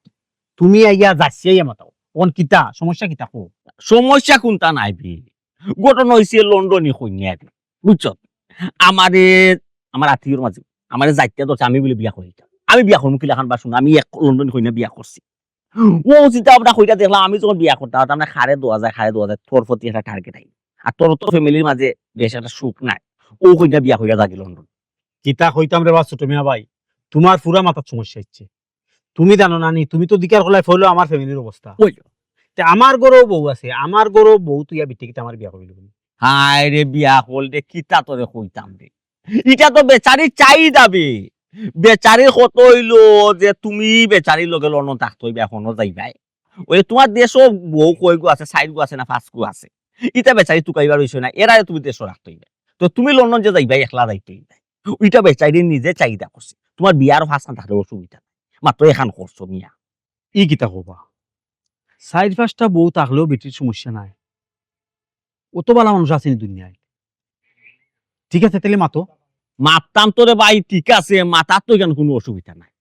তুমি আইয়া যাচ্ছিয়া মাতাও কোন কিতা সমস্যা কিতা কো সমস্যা কোনটা নাই বি ঘটনা হইছে লন্ডনই কইনিয়া বুঝছো আমারে আমার আত্মীয়র মাঝে আমারে যাইতে তো আমি বলে বিয়া করি আমি বিয়া করবো কিলা খান বা শুনো আমি এক লন্ডন কইনা বিয়া করছি ও চিন্তা ভাবনা কইটা দেখলাম আমি যখন বিয়া করতাম আমরা খারে দোয়া যায় তোর প্রতি একটা টার্গেট আই আর তোর তো ফ্যামিলির মাঝে বেশ একটা সুখ নাই ও কইটা বিয়া কইরা থাকি লন্ডন কিতা কইতাম রে বাচ্চা তুমি ভাই তোমার পুরা মাথার সমস্যা হচ্ছে তুমি জানো নানি তুমি তো দিকার হলাই ফলো আমার ফ্যামিলির অবস্থা ওই তে আমার গরও বউ আছে আমার গরও বউ তুই বিটি কিতা আমার বিয়া করবি হায় রে বিয়া হল রে কিতা তোরে কইতাম রে এটা তো বেচারি চাই যাবে বেচারির কত হইলো যে তুমি বেচারির লগে লন্ডন থাকতে হইবে এখনো যাইবাই ওই তোমার দেশও বউ কয় গো আছে 4 গো আছে না 5 গো আছে ইটা বেচারি তুকাইবার হইছে না এরা তুমি দেশও রাখতে হইবে তো তুমি লন্ডন যে যাইবাই একলা যাইতে হইবে ওইটা বেচারি নিজে চাহিদা করছে তোমার বিয়ার ফাঁসা থাকলে অসুবিধা নাই মাত্র এখান করছো মিয়া ই কিতা কবা 4-5টা বউ থাকলেও বেটির সমস্যা নাই অত ভালো মানুষ আছে নি দুনিয়ায় ঠিক আছে তাহলে মাতো মাপতাম তোরে ভাই ঠিক আছে মাথার তো এখানে কোনো অসুবিধা নাই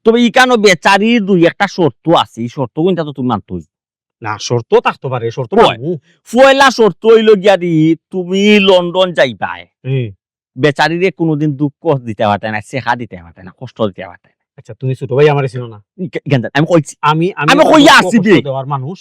তবে ইকানো বেচারি দুই একটা শর্ত আছে এই শর্ত কিন্তু তো তুমি মানতে হইবে না শর্ত থাকতে পারে শর্ত হয়। পয়লা শর্ত হইল গিয়া দি তুমি লন্ডন যাইবাই বেচারিরে কোনোদিন দুঃখ দিতে পারতে না শেখা দিতে পারতে না কষ্ট দিতে পারতে না আচ্ছা তুমি ছোট ভাই আমার ছিল না আমি কইছি আমি আমি কইয়া আছি কষ্ট রে। দেওয়ার মানুষ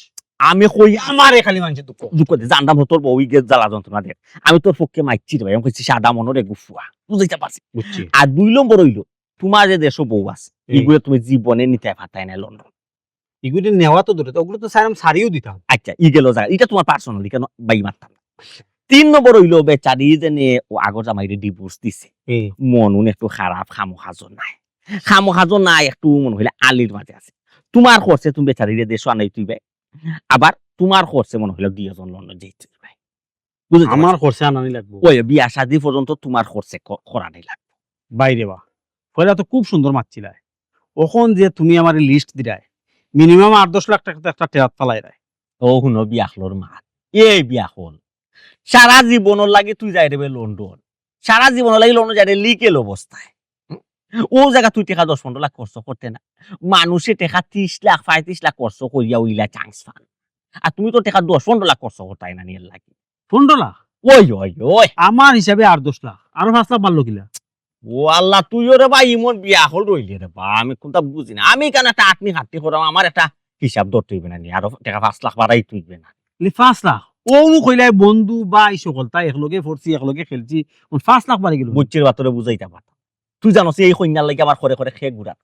আমি কই আমারে খালি মানুষের দুঃখ দুঃখ দিতে জানতাম তোর বউ গে জ্বালা যন্ত্রণা দে আমি তোর পক্ষে মাইছি রে ভাই আমি কইছি সাদা মনরে গুফুয়া বুঝাইতে পারছি বুঝছি আর 2 নম্বর হইল তোমার যে দেশ বউ আছে হুম। এগুলো তুমি জীবনে নিতে পারতাই না লন্ডন এগুলো নেওয়া তো দূরে তো ওগুলো তো স্যার সারিও দিতাম আচ্ছা ই গেল জায়গা এটা তোমার পার্সোনালি কেন বাই মারতাম না 3 নম্বর হইল বেচারি যে নিয়ে ও আগর জামাইরে ডিভোর্স দিছে মন একটু খারাপ খামো নাই একটু মন হইলে আলির মাঝে আছে তোমার খরচে তুমি বেচারিরে দেশ আনাই তুইবে আবার তোমার খরচে মনে হইলো 2 জন লন্ডন যেতে ভাই বুঝলি আমার খরচে আনানি লাগবো ওই বিয়া শাদি পর্যন্ত তোমার খরচে করা নাই লাগবে বাইরে বা পয়লা তো খুব সুন্দর মারছিলা ওখন যে তুমি আমার লিস্ট দিলাই মিনিমাম 8-10 লাখ টাকা তো একটা টেয়ার তালাই রায় ও হুনো বিয়া হলোর মাত এই বিয়া হল সারা জীবনের লাগে তুই যাই দেবে লন্ডন সারা জীবনের লাগে লন্ডন যাই লিকেল অবস্থায় ও জায়গা তুই টাকা 10-15 লাখ খরচ করতে না মানুষে টাকা 30 লাখ 35 লাখ খরচ করিয়া উইলা চান্স পান আর তুমি তো টাকা 10-15 লাখ খরচ করতাই না নিয়ে লাগে 15 লাখ ওই আমার হিসাবে 8-10 লাখ আরো 5 লাখ মারলো কিলা ও আল্লাহ তুইও রে ভাই ইমন বিয়া হল রইলি রে বা আমি কোনটা বুঝি না আমি কেন একটা আটনি হাঁটতে করাম আমার একটা হিসাব ধরতে হইবে না নি আরো টাকা 5 লাখ বাড়াই তুইবে না 5 লাখ ও কইলাই বন্ধু বা এই সকল তাই একলগে ফরছি একলগে খেলছি 5 লাখ বাড়ি গেল বুঝছির বাতরে বুঝাইতে পারতাম তুই জানোস এই কন্যার লাগে আমার ঘরে ঘরে খেয়ে ঘুরা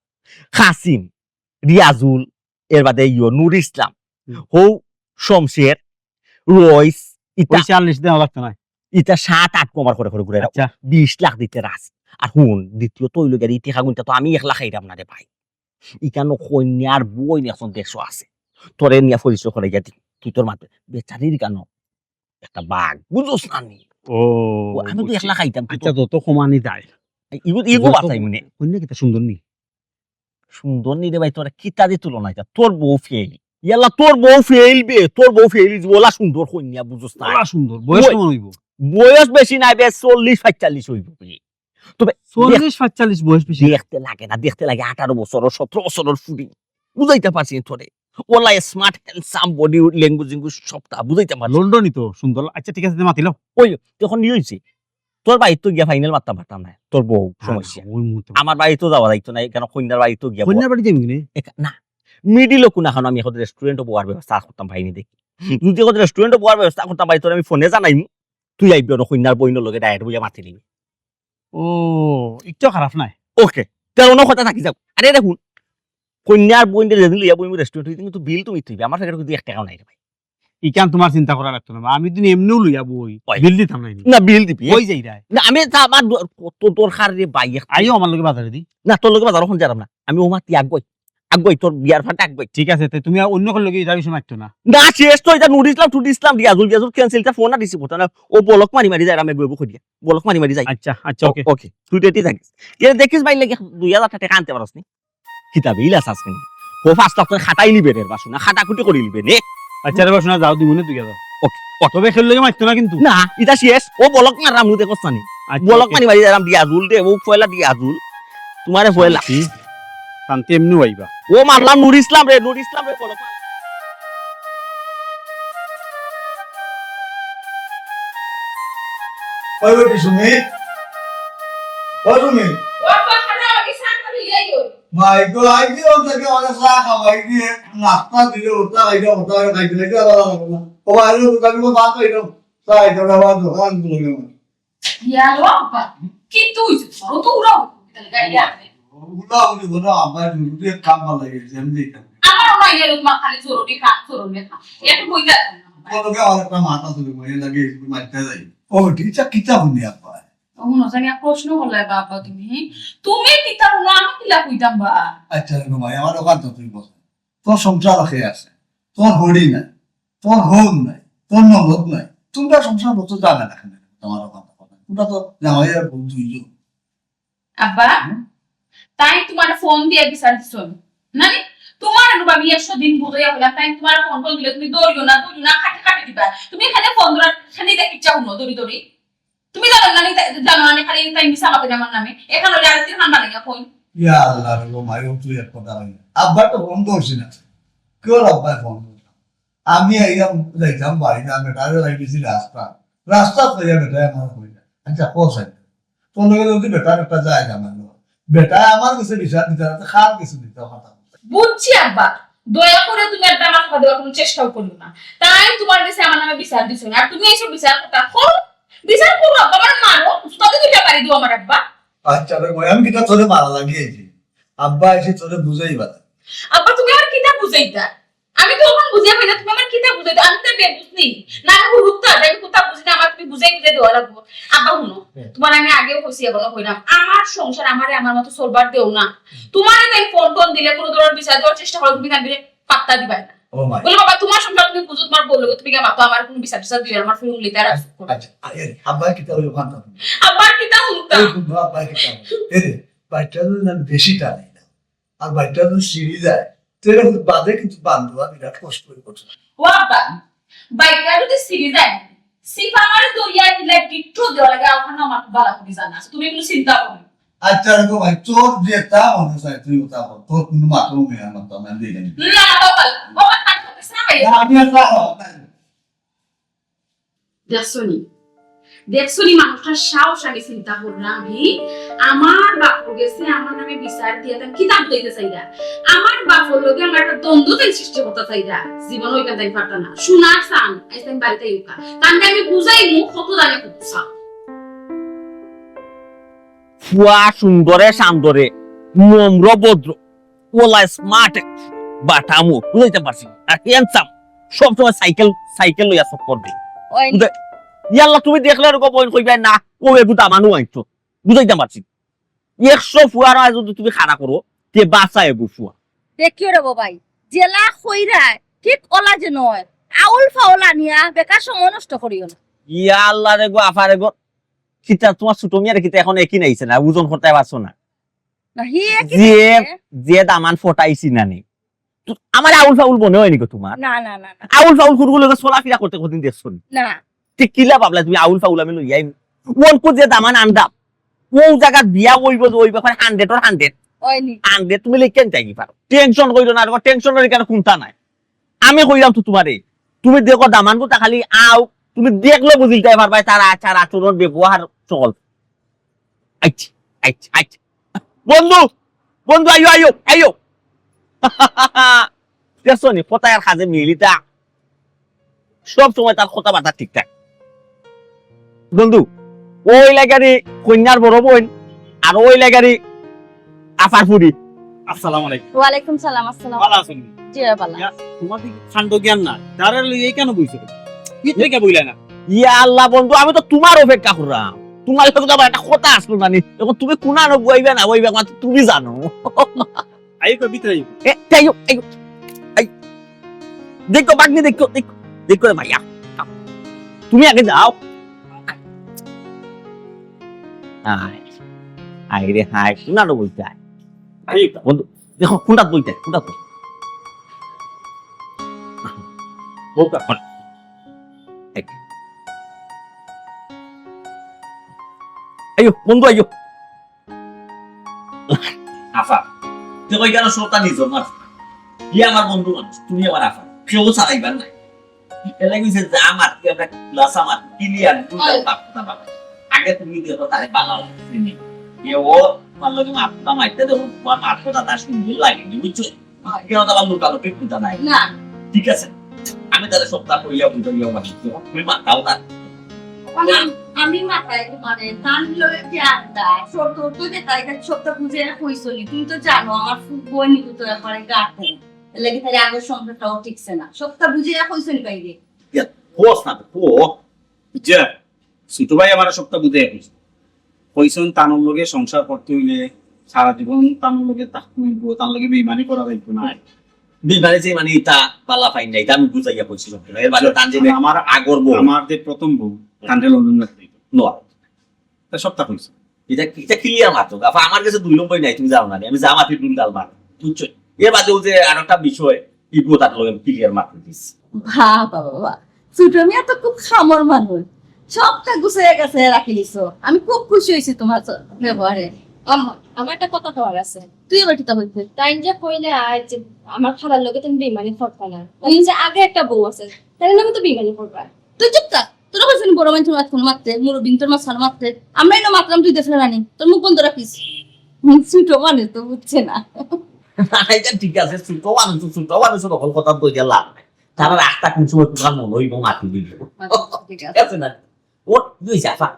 খাসিম রিয়াজুল এর বাদে নুর ইসলাম হৌ শমশের রইস ইটা 40 দেওয়া লাগতো না ইটা 7-8 আমার ঘরে ঘরে ঘুরে আচ্ছা 20 লাখ দিতে রাস আর হুন দ্বিতীয় তৈল গাড়ি টিকা গুনটা তো আমি 1 লাখ খাইতাম না রে ভাই ইকানো কন্যার বই এখন 150 আছে তোরে নিয়ে পরিচয় করে যাতি তুই তোর মাতে বেচারির কেন একটা বাঘ বুঝোস না নি ও আমি তো 1 লাখ খাইতাম আচ্ছা যত কমানি যায় ইগো বাতাই মনে কন্যা কিটা সুন্দর নি সুন্দর নি রে ভাই তোরা কিতা দিয়ে তুলনা এটা তোর বউ ফেল ইয়াল্লা তোর বউ ফেলবে তোর বউ ফেল বলা সুন্দর কন্যা বুঝোস না ওরা সুন্দর বয়স কেমন হইব বয়স বেশি নাই বে 40-45 হইব তবে 40-45 বয়স বেশি দেখতে লাগে না দেখতে লাগে 18 বছর 17 বছরের ফুডি বুঝাইতে পারছি তোরে OLA smart handsome body language সবটা বুঝাইতে পারছি লন্ডনই তো সুন্দর আচ্ছা ঠিক আছে মাতিল ওই তখন নিয়ে হয়েছে তোর বাড়ি তো গিয়া ফাইনাল মারতাম পারতাম না তোর বউ সমস্যা ওই মুহূর্তে আমার বাড়ি তো যাওয়া যাইতো না কেন কন্যার বাড়ি তো গিয়া কন্যার বাড়ি যাবি কিনে না মিডিলও কোন এখন আমি এখন রেস্টুরেন্টে বয়ার ব্যবস্থা করতাম ভাইনি দেখি যদি এখন রেস্টুরেন্টে বয়ার ব্যবস্থা করতাম ভাই তোর আমি ফোনে জানাইম তুই আইবি ওর কন্যার বইনের লগে ডাইরেক্ট বইয়া মাতি নিবি ও একটু খারাপ নাই ওকে তোর অন্য কথা থাকি যাও আরে দেখুন কন্যার বইনের যেদিন লইয়া বইমি রেস্টুরেন্ট কিন্তু বিল তুমি তুইবি আমার ফেকে কিন্তু 1 টাকাও নাই রে ভাই ইকান তোমার চিন্তা করা লাগতো না আমি দিন এমনিও লইয়া বই ওই। বিল দিতাম নাই না বিল দিবি ওই যাই রায় না আমি আমার কত দরকার রে ভাই আইও আমার লগে বাজারে দি না তোর লগে বাজার ওখানে যারাম না আমি ও মাতি আগুই তোর বিয়ার ফাটা আগুই ঠিক আছে তে তুমি আর অন্য কোন লগে যাবি সময় না না শেষ তো এটা নুর ইসলাম টুটি ইসলাম রিয়াজুল ক্যান্সেলটা ফোন না দিছি বলতো না ও বলক মারি যায় আমি গইব কইয়া বলক মারি যাই আচ্ছা আচ্ছা ওকে ওকে তুই রেডি থাকিস কে দেখিস ভাই লাগে 2000 টাকা আনতে পারছ নি কিতাব ইলাস আজকে ও ফার্স্ট অফ খাটাই নিবে রে বাসু না খাটা খুঁটি করে নিবে নে আচ্ছা রে শোনা যাও দিমুনে তুই যাও ওকে তবে খেল লগে মারতো না কিন্তু না এটা শেষ ও বলক মারাম নু দেখছ না আচ্ছা, বলক okay. মারি যারাম রিয়াজুল দে ও ফয়লা রিয়াজুল তোমারে ফয়লা শান্তি এমনি আইবা ও মারলাম নুর ইসলাম রে বলক ওই বেটি শুনি ওই শুনি ভাই তো আই কি ওর থেকে অনেক চা খাওয়াই দিয়ে নাস্তা দিলে ওটা খাইতে খাইতে লাগে আবার লাগলো ও ভাই আমি তো ভাত খাইতো তাই তো না ভাত দোকান খুলে গেল উলা উলি বড় আবার দুটো কাম ভালো লাগে যেমনি কোনোকে অনেকটা মাথা তুলে মনে লাগে একটু মারতে যাই ও টিচার কিতা শুনি আপা প্রশ্ন করলে বাবা তুমি তুমি কিতা হলো আমি কিলা কইতাম বা আচ্ছা রে ভাই আমার ওখান তো তুই বস তোর সংসার রাখে আছে তোর হরি নাই তোর হোম নাই তোর নগদ নাই তোমরা সংসার বলতে জানে না কেন তোমার ওখান কথা তোমরা তো জামাই আর বউ দুইজন আব্বা তাই তোমার ফোন দিয়ে বিচার দিছো নানি তোমার রুবা আমি 100 দিন বুঝাইয়া হলাম তাই তোমার ফোন কল দিলে তুমি দৌড়িও না কাটে দিবা তুমি এখানে ফোন ধরা খালি দেখি চাও না দৌড়ি তুমি জানো নানি জানো নানি খালি তাই মিছা মাকে আমার নামে এখানে আর 3 খান বানাইয়া কই ইয়া আল্লাহ রে ভাই ও তুই এক কথা হই আব্বার তো ফোন করছিস না কেউ আব্বার ফোন আমি আইলাম যাইতাম বাড়িতে আমি তারে লাইতেছি রাস্তা তো ইয়া বেটা আমার কই না আচ্ছা কোসাই তোর লগে যদি বেটার একটা জায়গা মানে বেটা আমার কাছে বিচার দিতে না খাল কিছু দিতে কথা বুঝছি আব্বা দয়া করে তুমি আর আমার কথা দেওয়ার কোনো চেষ্টাও করো না তাই তোমার কাছে আমার নামে বিচার দিছো না আর তুমি এইসব বিচার করতে করো বিচার করো আব্বা আমার মারো তবে দুইটা পারি দিও আমার আব্বা আচ্ছা রে ভাই আমি কিটা তোরে মারা লাগিয়েছি আব্বা এসে তোরে বুঝাইবা আব্বা তুমি আমার কিতা বুঝাইতা আমি তো ওখান বুঝিয়া পাই না তুমি আমার কিতা বুঝাইতা আমি তো বেবুঝনি না আমি হুত্তা আমি কোথা বুঝি না আমার তুমি বুঝাই দেওয়া লাগবো আব্বা শুনো তোমার আমি আগেও কইছি এগুলো কইলাম আমার সংসার আমারে আমার মতো চলবার দেও না তোমারে তাই ফোন টোন দিলে কোনো ধরনের বিচার দেওয়ার চেষ্টা করো তুমি কাঁদবে পাত্তা দিবা না ও মাই বলে বাবা তোমার সংসার তুমি বুঝো তোমার বললো তুমি কে মাতো আমার কোনো বিচার টিচার দিও আমার ফোন লিতে আর আচ্ছা আব্বা কিটা ওই ওখান তো আব্বা কিতা হুত্তা এই কিন্তু আব্বা কিটা এরে বাইটা না বেশি টানে না আর বাইটা তো সিঁড়ি যায় তেরে বাদে কিন্তু বান্ধবা বিরাট কষ্ট করে করছে ও আব্বা বাইকটা যদি সিরি যায় সিফা আমার দরিয়া দিলে গিট্টু দেওয়া লাগে ওখানে আমার বালা করে জানা তুমি কোনো চিন্তা করো না আচ্ছা রে ভাই তোর যেটা মনে চাই তুই ওটা বল তোর কোনো মাত্র মেয়ে আমার তো আমি দিই না বাবা বাবা কাটতে সাই আমি আর দেখছনি মানুষটার সাহস আগে চিন্তা করলাম আমি আমার বাপ গেছে আমার নামে বিচার দিয়ে তাই কিতাব দিতে চাইরা আমার বাপর লগে আমার একটা দ্বন্দ্ব তাই সৃষ্টি করতে চাইরা জীবন ওইখান তাই পারতা না শোনার সান আইসাম বাড়িতে ইউকা তান আমি বুঝাই মু কত জানে কুৎসা ফুয়া সুন্দরে শান্তরে নম্র ভদ্র ওলা স্মার্ট বাটামো বুঝাইতে পারছি আর হ্যান্ডসাম সবসময় সাইকেল লইয়া সব করবে ইয়াল্লা তুমি দেখলে আর বই কইবে না ও এগুতা মানু আইতো বুঝাইতে পারছি 100 ফুয়ার আজ যদি তুমি খাড়া করো তে বাঁচা এবু ফুয়া দেখিও রে বাবাই জেলা কইরা ঠিক ওলা যে নয় আউল ফাউল আনিয়া বেকার সময় নষ্ট করিও না ইয়াল্লা রে গো আফারে গো কিতা তোমার ছোট মিয়ারে কিতা এখন একই নাইছে না ওজন করতে পারছো না না হি যে দামান ফটাইছি না নে আমার আউল ফাউল মনে হয়নি গো তোমার না না না আউল ফাউল করগুলো চলাফেরা করতে কতদিন দেখছো না ঠিক কিলা ভাবলা তুমি আউল ফাউল আমি লইয়াই ওন কো যে দামান আন্ডা ও জায়গা বিয়া হইব হইব 100 or 100 ওইনি 100 তুমি লিখেন চাই পারো টেনশন কইরো না আর টেনশনের কেন কোনটা নাই আমি কইলাম তো তোমারে তুমি দেখো দামান কোটা খালি আও তুমি দেখলে বুঝিতে পারবা তার আচার আচরণ ব্যবহার চল আচ্ছা আচ্ছা আচ্ছা বন্ধু বন্ধু আইও আইও আইও দেখছো নি কথার কাজে মিলিতা সব সময় তার কথাবার্তা ঠিকঠাক বন্ধু ওই লাগারি কন্যার বড় বোন আর ওই লাগারি আফার ফুরি আসসালামু আলাইকুম ওয়ালাইকুম সালাম আসসালাম ভালো আছেন জি ভালো তোমার কি খান্ড জ্ঞান না তারা লইয়ে কেন বইছো কি থেকে বইলা না ইয়া আল্লাহ বন্ধু আমি তো তোমার অপেক্ষা করলাম তোমার সাথে তো আবার একটা কথা আসলো না নি এখন তুমি কোনা বইবে না বইবে মাত্র তুমি জানো আই কই ভিতরে এ তাইও এই দেখো বাগনি দেখো দেখো দেখো রে ভাইয়া তুমি আগে যাও আয় আয় রে হাই কোনা বইতে আয় আই বন্ধু দেখো কোনটা বইতে কোনটা তো বোকা আইও বন্ধু আইও আফা তুই কই কেন সবটা নিজর মার কি আমার বন্ধু মানুষ তুমি আমার আফা কেউ চালাইবার নাই এলা কইছে যে আমার কি আমরা ক্লাস আমার ক্লিয়ার দুটো পাপটা পাবে আগে তুমি দেখো তারে বানাও এ ও মাল্লকে মাপটা মাইতে দেখো তোমার মাপটা তার সুন্দর লাগে বুঝছো কেন তো আমার লুকালো পেটটা নাই না ঠিক আছে আমি তাহলে সবটা কইয়া বুঝাইয়া মারছি তুমি মাতাও না আমি মাথায় মানে তান লয়ে কি আন্দা ছোট তো যে তাই সবটা বুঝে কইছলি তুমি তো জানো আমার ফুটবল নিতে তো এখন গাতে লাগি তারে আগের সংখ্যাটাও ঠিকছে না সবটা বুঝে কইছলি বাইরে হোস না তো যে ছোট ভাই আমার সবটা বুঝে কইছে কইছন তানোর লগে সংসার করতে হইলে সারা জীবন তানোর লগে থাকতে হইব তার লগে বেইমানি করা যাইব না বিমানে যে মানে তা পালা পাই নাই তা আমি বুঝাইয়া কইছি এর বাদে তান যে আমার আগর বউ আমার যে প্রথম বউ কান্ডে লন্ডন রাখতে নয় তা সবটা কইছে এটা ক্লিয়ার মাত্র আফা আমার কাছে 2 নম্বর নাই তুমি যাও না আমি যা মাটি দুল ডাল মার বুঝছো এর বাদেও যে আরেকটা বিষয় ইগো তার লগে ক্লিয়ার মাত্র দিস বাবা বাবা ছোট মিয়া তো খুব খামর মানুষ সবটা গুছিয়ে গেছে রাখি দিছো আমি খুব খুশি হয়েছি তোমার ব্যবহারে আমার একটা কথা কওয়ার আছে তুই এবার কিতা হইছে তাই যে কইলে আজ যে আমার খালার লগে তুমি বেইমানি করবা না আমি যে আগে একটা বউ আছে তাই নামে তো বেইমানি করবা তুই চুপ থাক তোরা কইছিস বড় মানুষের মাছ কোনো মারতে মুরব্বিন তোর মাছ মারতে আমরাই না মাত্রাম তুই দেখলে রানি তোর মুখ বন্ধ রাখিস ছোট মানে তো বুঝছে না এটা ঠিক আছে ছোট মানুষ তখন কথা বই দিয়া লাভ নাই তারা রাস্তা কোন সময় তোমার মনে হইব মাটি দিল ঠিক ঠিক আছে না ও দুই সাফা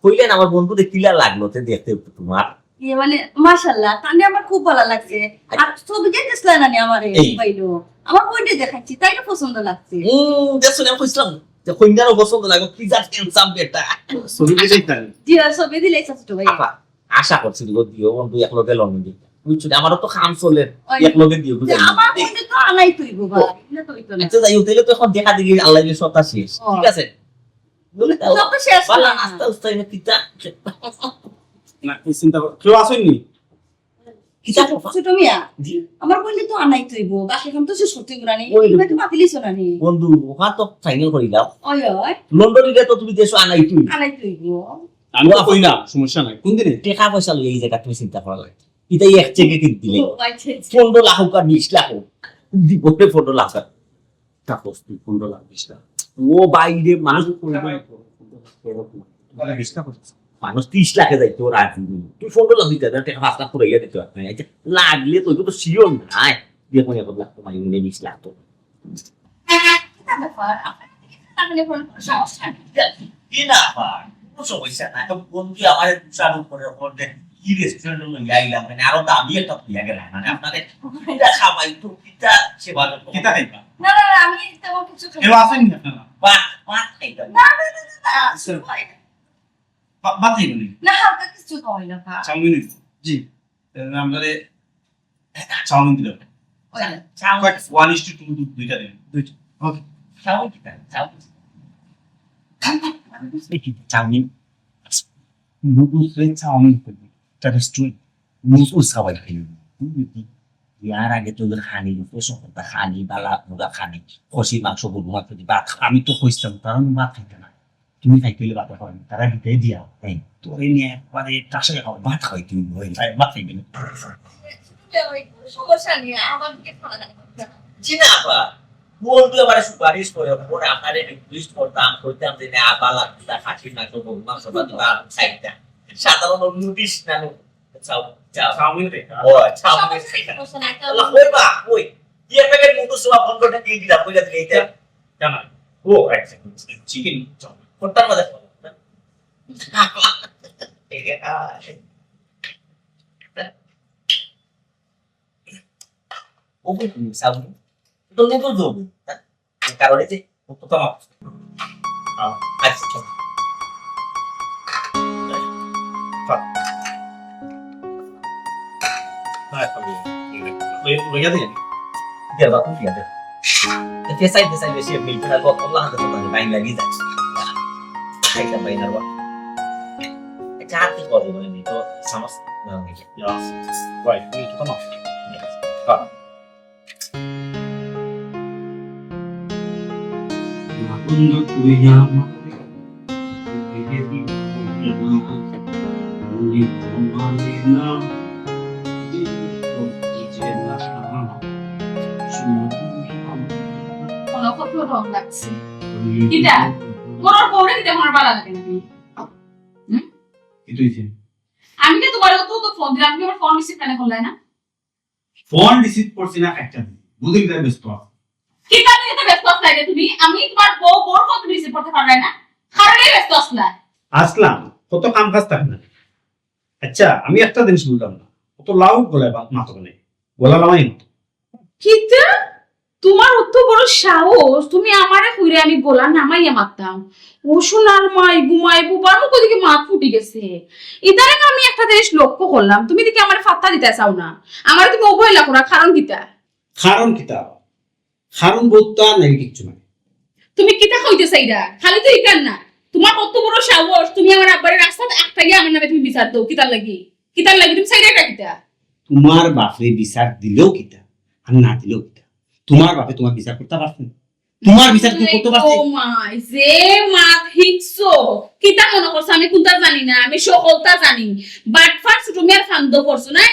কইলেন আমার বন্ধুদের ক্লিয়ার লাগলো তে দেখতে তোমার ইয়ে মানে মাশাআল্লাহ তানে আমার খুব ভালো লাগছে আর ছবি দেখছিস না নি আমারে এই। পাইলো আমার বইটা দেখাচ্ছি তাই না পছন্দ লাগছে দেখছো না কইছিলাম যে কইন্যারও পছন্দ লাগো কি জাত হ্যান্ডসাম বেটা ছবি দিলেই তাই জি ছবি দিলে ছোট ভাই আপা আশা করছি দিও দিও বন্ধু এক লগে লন্ডন দিই বুঝছো আমারও তো খাম চলে ওই। এক লগে দিও যে বুঝাই আমার বইটা তো আনাই তুই বাবা এটা তো হইতো না আচ্ছা যাই হোক তো এখন দেখা দেখি আল্লাহ এর সত্তা শেষ ঠিক আছে বলে দাও সব তো শেষ বালা না আস্তে আস্তে এনে কিতা না এই চিন্তা কর কেউ আসেননি কিতা ছোট মিয়া জি আমার বইটা তো আনাই তুই বাকি এখন তো সে সত্যি গুরানি ওই। এবার তো মাতিলিছ না নি বন্ধু ওহা তো ফাইনাল করিলাম ওই ওই লন্ডনে তো তুমি দেশো আনাই তুই আনাই তুই আমি তো কই না সমস্যা নাই কোন দিনে টাকা পয়সা লই এই জায়গা তুমি চিন্তা করা লাগে এটা এক চেকে কিন দিলে আচ্ছা 15 লাখ হোক আর 20 লাখ হোক দিবনে 15 লাখ তা কস্তি 15 লাখ 20 লাখ ও বাইরে মানুষ মানুষ 30 লাখে যাইতো রাজি তুই 15 লাখ দিতে টাকা 5 লাখ করে দিতে পারবি আচ্ছা লাগলে তো তো শিওর নাই দিয়ে কোন 1 লাখ তোমার 20 লাখ তো কি না পার কোনো সমস্যা নাই তো বন্ধু আমার চালু করে করতে কি রেস্টুরেন্টে লই আইলাম মানে আরো দামি একটা পিয়া গেল মানে আপনাদের এটা খাবাই তো কিটা সেবা কিতা খাইবা না না আমি তেমন কিছু খাই কেউ আসেননি আপনারা বাত খাইতা না না না বাদ দিবেন না হালকা কিছু খাওয়াই না খা চাউমিন জি আমাদের চাউমিন দিলাম চাউমিন 1:2 দুইটা দিন দুইটা ওকে চাউমিন কিটা চাউমিন নুডলস চাউমিন এটা রেস্টুরেন্ট নুডলস খাওয়াই ইয়ার আগে তোদের খানি সপ্তাহ খানি বালা মুগা খানি খসি মাংস গরু মাংস ভাত আমি তো কইছিলাম তারা ভাত খাইতে না তুমি খাইতে ভাত খাওয়াই তারা দিতে দিয়া এই তোরে নিয়ে একবারে টাসে খাওয়াই ভাত খাই তুমি ভয় ভাত খাইবে না সমস্যা নেই আমার দিকে খাওয়া চিনা বা বন্ধু আবার সুপারিশ করে পরে আপনারে রিকোয়েস্ট করতাম যে না বালা তা খাসি না তো বললাম সব দিবা সাইডটা সাধারণ নোটিশ না চাও চাও চাউমিন রে ও চাউমিন খাইতা আল্লাহ কইবা কই কি প্যাকেট মুটো সব বন্ধটা দিয়ে দিলা কইলা দিলে এটা জানা ও আচ্ছা চিকেন চাউমিন কোনটা মজা ওকে চাউমিন তো নেবো তো কারণে যে তো তো আচ্ছা Voy a decir. Ya va con fíjate. Es que sai de mi para algo con la gente de la la vida. Hay que bailar va. Ya te puedo ver ni todo somos no ni. Ya. Right, ni to come. Ah. Cuando tú llamas, কোনো কত রং লাগছে কিটা মোর বউরে কিটা আমার ভালো লাগে নাকি আমি কি তোমার তো ফোন দিলাম তুমি আমার ফোন রিসিভ কেন করলে না ফোন রিসিভ করছি না একটা বুঝলি তাই ব্যস্ত কিটা নিয়ে তো ব্যস্ত আছো তুমি আমি তোমার বউর ফোন রিসিভ করতে পারবে না কারণে ব্যস্ত আসলা আসলাম কত কাম কাজ থাকে না আচ্ছা আমি একটা জিনিস বুঝলাম না কত লাউড গলায় মাত্র নেই গলা লামাই মতো কিটা তোমার অত বড় সাহস তুমি আমারে কইরে আমি বলা নামাইয়া মারতাম ও সোনার মাই ঘুমাই বুবার মুখ দিকে মাথ ফুটি গেছে ইদারে আমি একটা জিনিস লক্ষ্য করলাম তুমি দিকে আমার ফাত্তা দিতে চাও না আমার তুমি অবহেলা করা কারণ কিটা কারণ কিতা কারণ বলতা নাই কিছু নাই তুমি কিটা কইতে চাইরা খালি তো ইকান না তোমার কত বড় সাহস তুমি আমার আব্বারের রাস্তাতে একটা গিয়ে আমার নামে তুমি বিচার দাও কিতার লাগি তুমি চাইরা এটা কিটা তোমার বাপরে বিচার দিলেও কিতা আর না দিলেও কিতা তোমার বাপে তোমার বিচার করতে পারছেন তোমার বিচার কি করতে পারছে ও মাই যে মাত হিকসো কিতা মনে করছ আমি কোনটা জানি না আমি সকলটা জানি বাট ফার্স্ট তুমি আর ফান্দ করছো না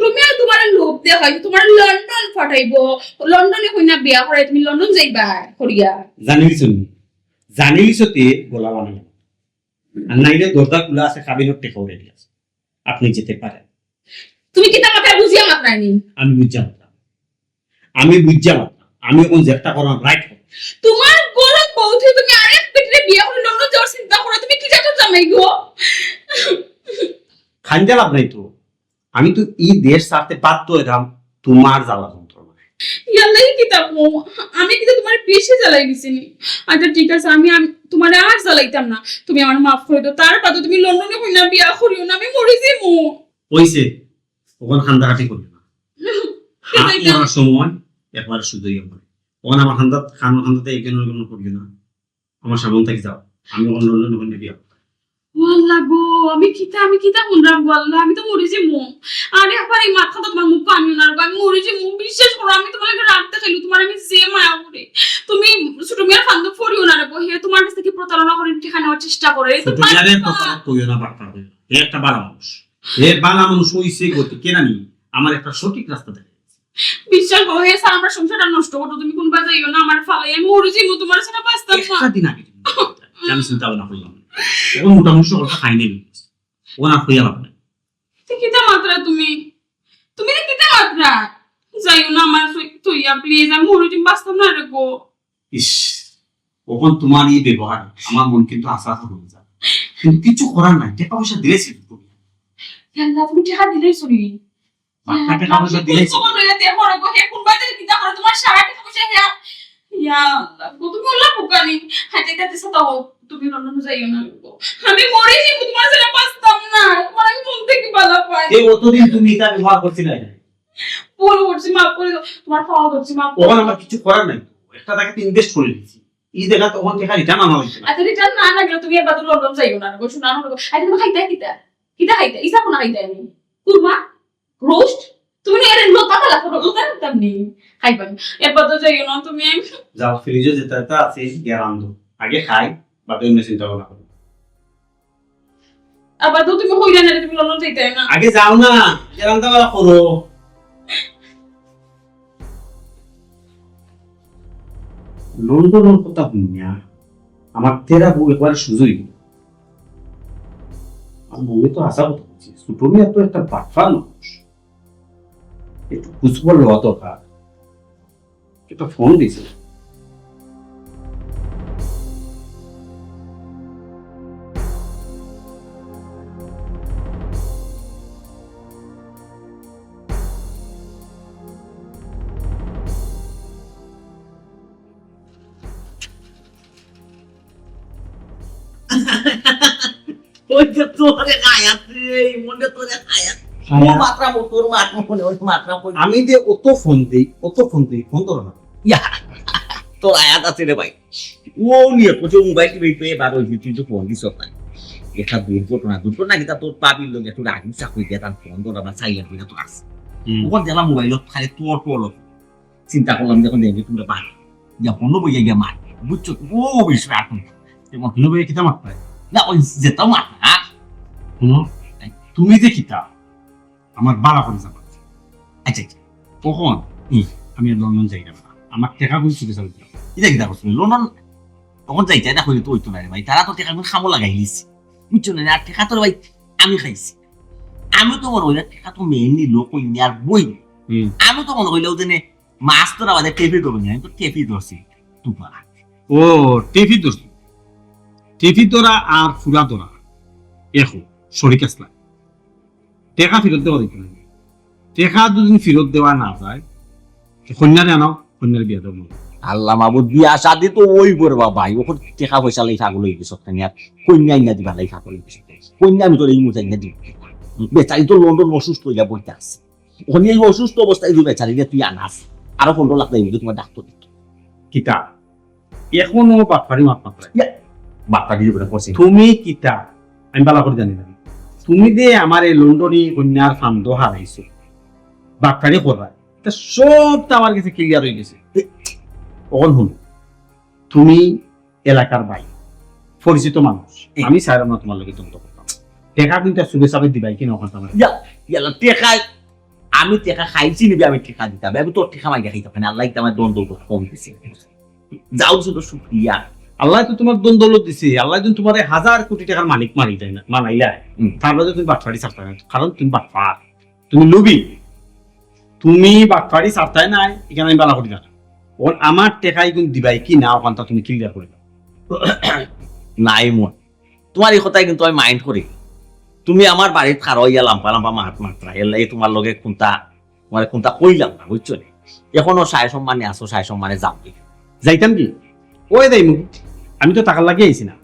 তুমি আর তোমার লোভ দে হয় তোমার লন্ডন ফাটাইবো লন্ডনে কইনা বিয়া করে তুমি লন্ডন যাইবা করিয়া জানিলিছো তে গলা বানানো আর নাইলে দরজা খোলা আছে কাবিনত টেকা উড়ে দিয়েছে আপনি যেতে পারেন তুমি কিতা মাথায় বুঝিয়া মাত্রাইনি আমি বুঝলাম আমি এখন যেটা করার রাইট তোমার গরম বউথে তুমি আরেক পেটে বিয়া করে লন্ডন যাওয়ার চিন্তা করো তুমি কি যাচ্ছ জামাই গো খাঞ্জা লাভ নাই তো আমি তো এই দেশ ছাড়তে বাধ্য হইলাম তোমার জ্বালা যন্ত্রণা ইয়াল্লাই কিতা কো আমি কিন্তু তোমার বেশি জ্বালাই দিছিনি আচ্ছা ঠিক আছে আমি তোমার আর জ্বালাইতাম না তুমি আমার মাফ করে দাও তারপর তুমি লন্ডনে কইনা বিয়া করিও না আমি মরে যাইমু কইছে ওখান খান্দাকাটি করিও না আমার সময় একবার শুধুই আমার ওখানে আমার খান্দাতে এখানে করিও না আমার সামনে থেকে যাও আমি লন্ডনে ওখানে বিয়া আল্লাহ গো আমি কিতা হুনরাম গো আল্লাহ আমি তো মরে যাইমু আরে আবার এই মাথা তো তোমার মুখ আমি না আমি মরে যাইমু বিশ্বাস করো আমি তোমাকে রাখতে চাইলো তোমার আমি যে মায়া করে তুমি ছোট মেয়ের ফান্দ ফরিও না রে বহে তোমার কাছ থেকে প্রতারণা করে ঠিকা নেওয়ার চেষ্টা করে ছোট মেয়ের প্রতারণা কইও না বাটপার কইও এ একটা বালা মানুষ বালা মানুষ হইছে গতি কেন নি আমার একটা সঠিক রাস্তা দেখে বিশ্বাস করো হে স্যার আমরা সংসারটা নষ্ট করো তুমি কোন বাজাইও না আমার ফালাই আমি মরে যাইমু তোমার সাথে বাঁচতাম না একটা দিন আগে আমি চিন্তা ভাবনা করলাম এখন মোটামুটি সকলটা খাই নেই ও না হইয়া লাভ নাই কিতা মাত্রা তুমি কিতা মাত্রা যাইও না আমার তুইয়া প্লিজ আমি মরে যাইমু বাঁচতাম না রে গো ইস কখন তোমার এই ব্যবহার আমার মন কিন্তু আশা হয়ে যায় কিন্তু কিছু করার নাই টাকা পয়সা দিয়েছি তুমি আল্লাহ তুমি টাকা দিলেই সরি টাকা পয়সা দিয়েছি তোমার লইয়া দে হরে গো হে কোন বাজারে কিতা করে তোমার সারা টাকা পয়সা হে ইয়া আল্লাহ গো তুমি ওলা বুকানি হাতে কাছে সাতাও তুমি লন্ডন যাইও না গো আমি মরে যাইমু তোমার সাথে বাঁচতাম না তোমার আমি মন থেকে বালা পাই এই অতদিন তুমি এটা ব্যবহার করছিলে না বল করছি মাফ করে দাও তোমার পাওয়া করছি মাফ ওখানে আমার কিছু করার নাই একটা টাকা ইনভেস্ট করে দিয়েছি এই জায়গা তখন টাকা রিটার্ন আনা হইছে না আচ্ছা রিটার্ন না লাগলে তুমি এবার তো লন্ডন যাইও না গো শোনা না গো আরে তুমি খাইতা ইসা কোনা খাইতা আমি কুরমা রোস্ট তুমি এর লোতা খালা করো লোতা তেমনি খাইবা এবার তো যাইও না তুমি যাও ফ্রিজে যেটা আছে গ্যারান্ডো আগে খাই বা তুমি চিন্তা ভাবনা করো আবার তো তুমি কইরা না তুমি লন্ডন যাইতে না আগে যাও না গ্যারান্ডো করো লন্ডনের কথা শুনিয়া আমার তেরা বউ একবার সুযোগ আমার বউয়ে তো আশা কথা বলছি সুটমিয়া তো একটা বাটফার মানুষ একটু খুশবর লওয়া দরকার একটা ফোন দিয়েছিল ওই যে তোরে খায়াত রে মনে তোরে খায়াত ও মাত্রা মোটর মনে ওই মাত্রা কই আমি যে অত ফোন দিই ফোন ধরো না ইয়া তোর আয়াত আছে রে ভাই ও নিয়ে কোচো মোবাইল টিভি পেয়ে বার হইছি তুই তো ফোন দিছ না এটা দুটো না কিতা তোর পাবির লগে তোর আগে চাকরি দিয়ে তার ফোন ধরা না সাইলেন্ট হইয়া তো আছে ওখান জেলা মোবাইলত খালি তোর চিন্তা করলাম যখন দেখবি তোমরা পার যা ফোন বইয়া গিয়া মার বুঝছো ও বিষয় এখন তোমার হলো ভাই কিতা মাত পায় না ওই যেটা মার না শুনো তুমি যে কিতা আমার বালা করে যাবা আচ্ছা কখন আমি আর লন্ডন যাই না আমার টাকা গুলো চুকে যাবে এটা কি দেখো লন্ডন তখন যাইতে না হইলে তো হইতো না রে ভাই তারা তো টেকা খামো লাগাই লিছি বুঝছো না আর টেকা তোর ভাই আমি খাইছি আমি তো মনে হইলে টেকা তো মেইনলি লোক ওই আর বই আমি তো মনে হইলেও যে মাছ তোর আমাদের টেপি করবো না আমি তো টেপি ধরছি তুপা ও টেফি তোরা আর ফুরা তোরা এখন শরিক আসলা টেকা ফেরত দেওয়া দিতে না টেকা দুদিন ফেরত দেওয়া না যায় কন্যারে আনাও কন্যার বিয়া দেবো আল্লাহ মাবুদ বিয়া শাদি তো ওই করবা ভাই ওখানে টেকা পয়সা লাই থাকলো এই কিছু আর কন্যা ইনা দিবা লাই থাকলো এই কিছু কন্যা আমি তোর এই মুজাই না দিব বেচারি তো লন্ডন অসুস্থ হইয়া বইতে আসছে ওখানে এই অসুস্থ অবস্থায় যদি বেচারি তুই আনাস আরো 15 লাখ লাগবে তোমার ডাক্তার দিত কিতা এখনো বাটপারি মাত মাত্রায় বাপ্পা দিয়ে বলে করছে তুমি কিতা আমি বালা করে জানি না তুমি যে আমার এই লন্ডনী কন্যার ফান্দ হারাইছো বাটপারি করবা তা সবটা আমার কাছে ক্লিয়ার হয়ে গেছে অল হল তুমি এলাকার ভাই পরিচিত মানুষ আমি চাইলাম না তোমার লগে তন্ত করতাম টেকা কিন্তু সুবে সাবে দিবাই কিনা ওখান আমার ইয়ালা টেকা আমি টেকা খাইছি নিবি আমি টেকা দিতাম আমি তোর টেকা মাইয়া খাইতাম না আল্লাহ আমার দ্বন্দ্ব কম দিছে যাও শুধু শুক্রিয়া আল্লাহ তো তোমার দ্বন্দ্বলত দিছে আল্লাহ তো তোমার 1000 কোটি টাকার মালিক মারি যায় না মানাইলা তারপরে তুমি বাটফাড়ি ছাড়তে না কারণ তুমি বাটফার তুমি লুবি তুমি বাটফাড়ি ছাড়তে নাই এখানে আমি বালা করি না ওর আমার টেকাই কিন্তু দিবাই কি না ওখানটা তুমি ক্লিয়ার করে দাও নাই মন তোমার এই কথাই কিন্তু আমি মাইন্ড করি তুমি আমার বাড়ির খারইয়া লাম্পা লাম্পা মাত্রা এলাই তোমার লগে কোনটা কইলাম না বুঝছো নি এখনো সায় সম্মানে আসো সায় সম্মানে যাবি যাইতাম কি ওই দেই মুখ আমি তো টাকা লাগিয়ে আইছি না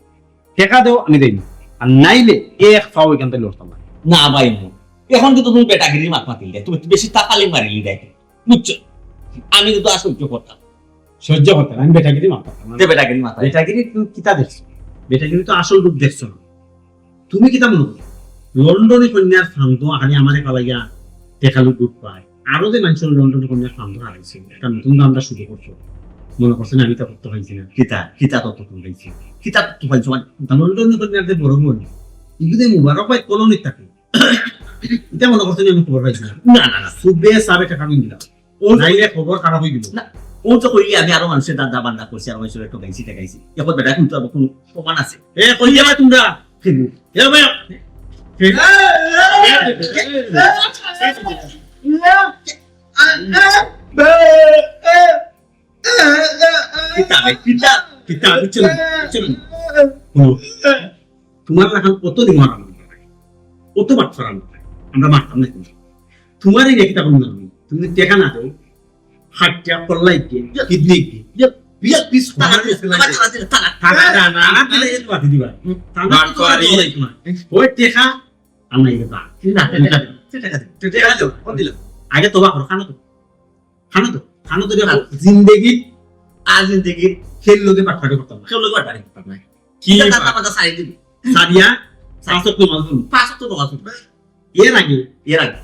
টেকা দেও আমি দেই আর নাইলে এক ফাও এখান থেকে লড়তাম না না ভাই মন এখন কিন্তু তুমি বেটাগিরি মাত মাতিল তুমি বেশি তাকালি মারিলি দেখ বুঝছো আমি কিন্তু আসহ্য করতাম সহ্য করতে না, আমি বেটাগিরি মারতাম না। বেটাগিরি মাথা বেটাগিরি তুমি কিতা দেখছো বেটাগিরি তো আসল রূপ দেখছো না তুমি কিতা মনে করো লন্ডনে কন্যার ফান্দ আহানি আমার কালাইয়া টেকালু গ্রুপ পায় আরো যে মানুষের লন্ডনে কন্যার ফান্দ হারাইছে একটা নতুন দামটা শুরু করছো মনে করছে না আমি তা করতে পারছি না কিতা তত তুলাইছি কিতা তো পাইছো লন্ডনে কন্যার যে বড় বোন ইগুদে মুবারক পাই কলোনিত থাকে এটা মনে করছে আমি খবর পাইছি না না না না সুবে সাবে টাকা নিয়ে দিলাম ও নাইলে খবর খারাপ হয়ে গেল না ও তো কইলি আমি আরো মানুষের দাদা বান্দা করছি আর মানুষের একটু গাইছি টাকাইছি এখন বেটা কিন্তু আর কোনো প্রমাণ আছে এ কই যাবা তোমরা এ ভাই কিতা ভাই কিতা কিতা বুঝছো না তোমার এখন কত দিন মারা কত বাট ফরান আমরা মারতাম না কিন্তু তোমার এই কিতা কোন তুমি টেকা না দাও হাটটা পড়লাই কি কিডনি কি বিয়া পিস টাকা টাকা না না দিলে এত বাতি দিবা টাকা তো আর এই তোমার ওই টেকা আমরা এই বা না টেকা দাও কোন দিল আগে তোবা করো খানো তো দেখো জিন্দেগি আজ জিন্দেগি খেল লোকে পাঠাতে করতাম না কেউ লোক বাড়ি পারবে কি টাকা মাথা সারি দিবি সাদিয়া শাসক তো মাজলুম 500 টাকা আছে এর আগে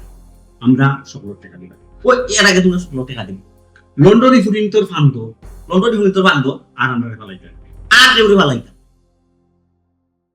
আমরা সকল টাকা দিবা ওই এর আগে তুমি 16 টাকা দিবি লন্ডনে ফুটিং তোর ফান্দ লন্ডনে হইতো বান্ধব আর আমরা ফেলাই যায় আর কেউ বালাইতা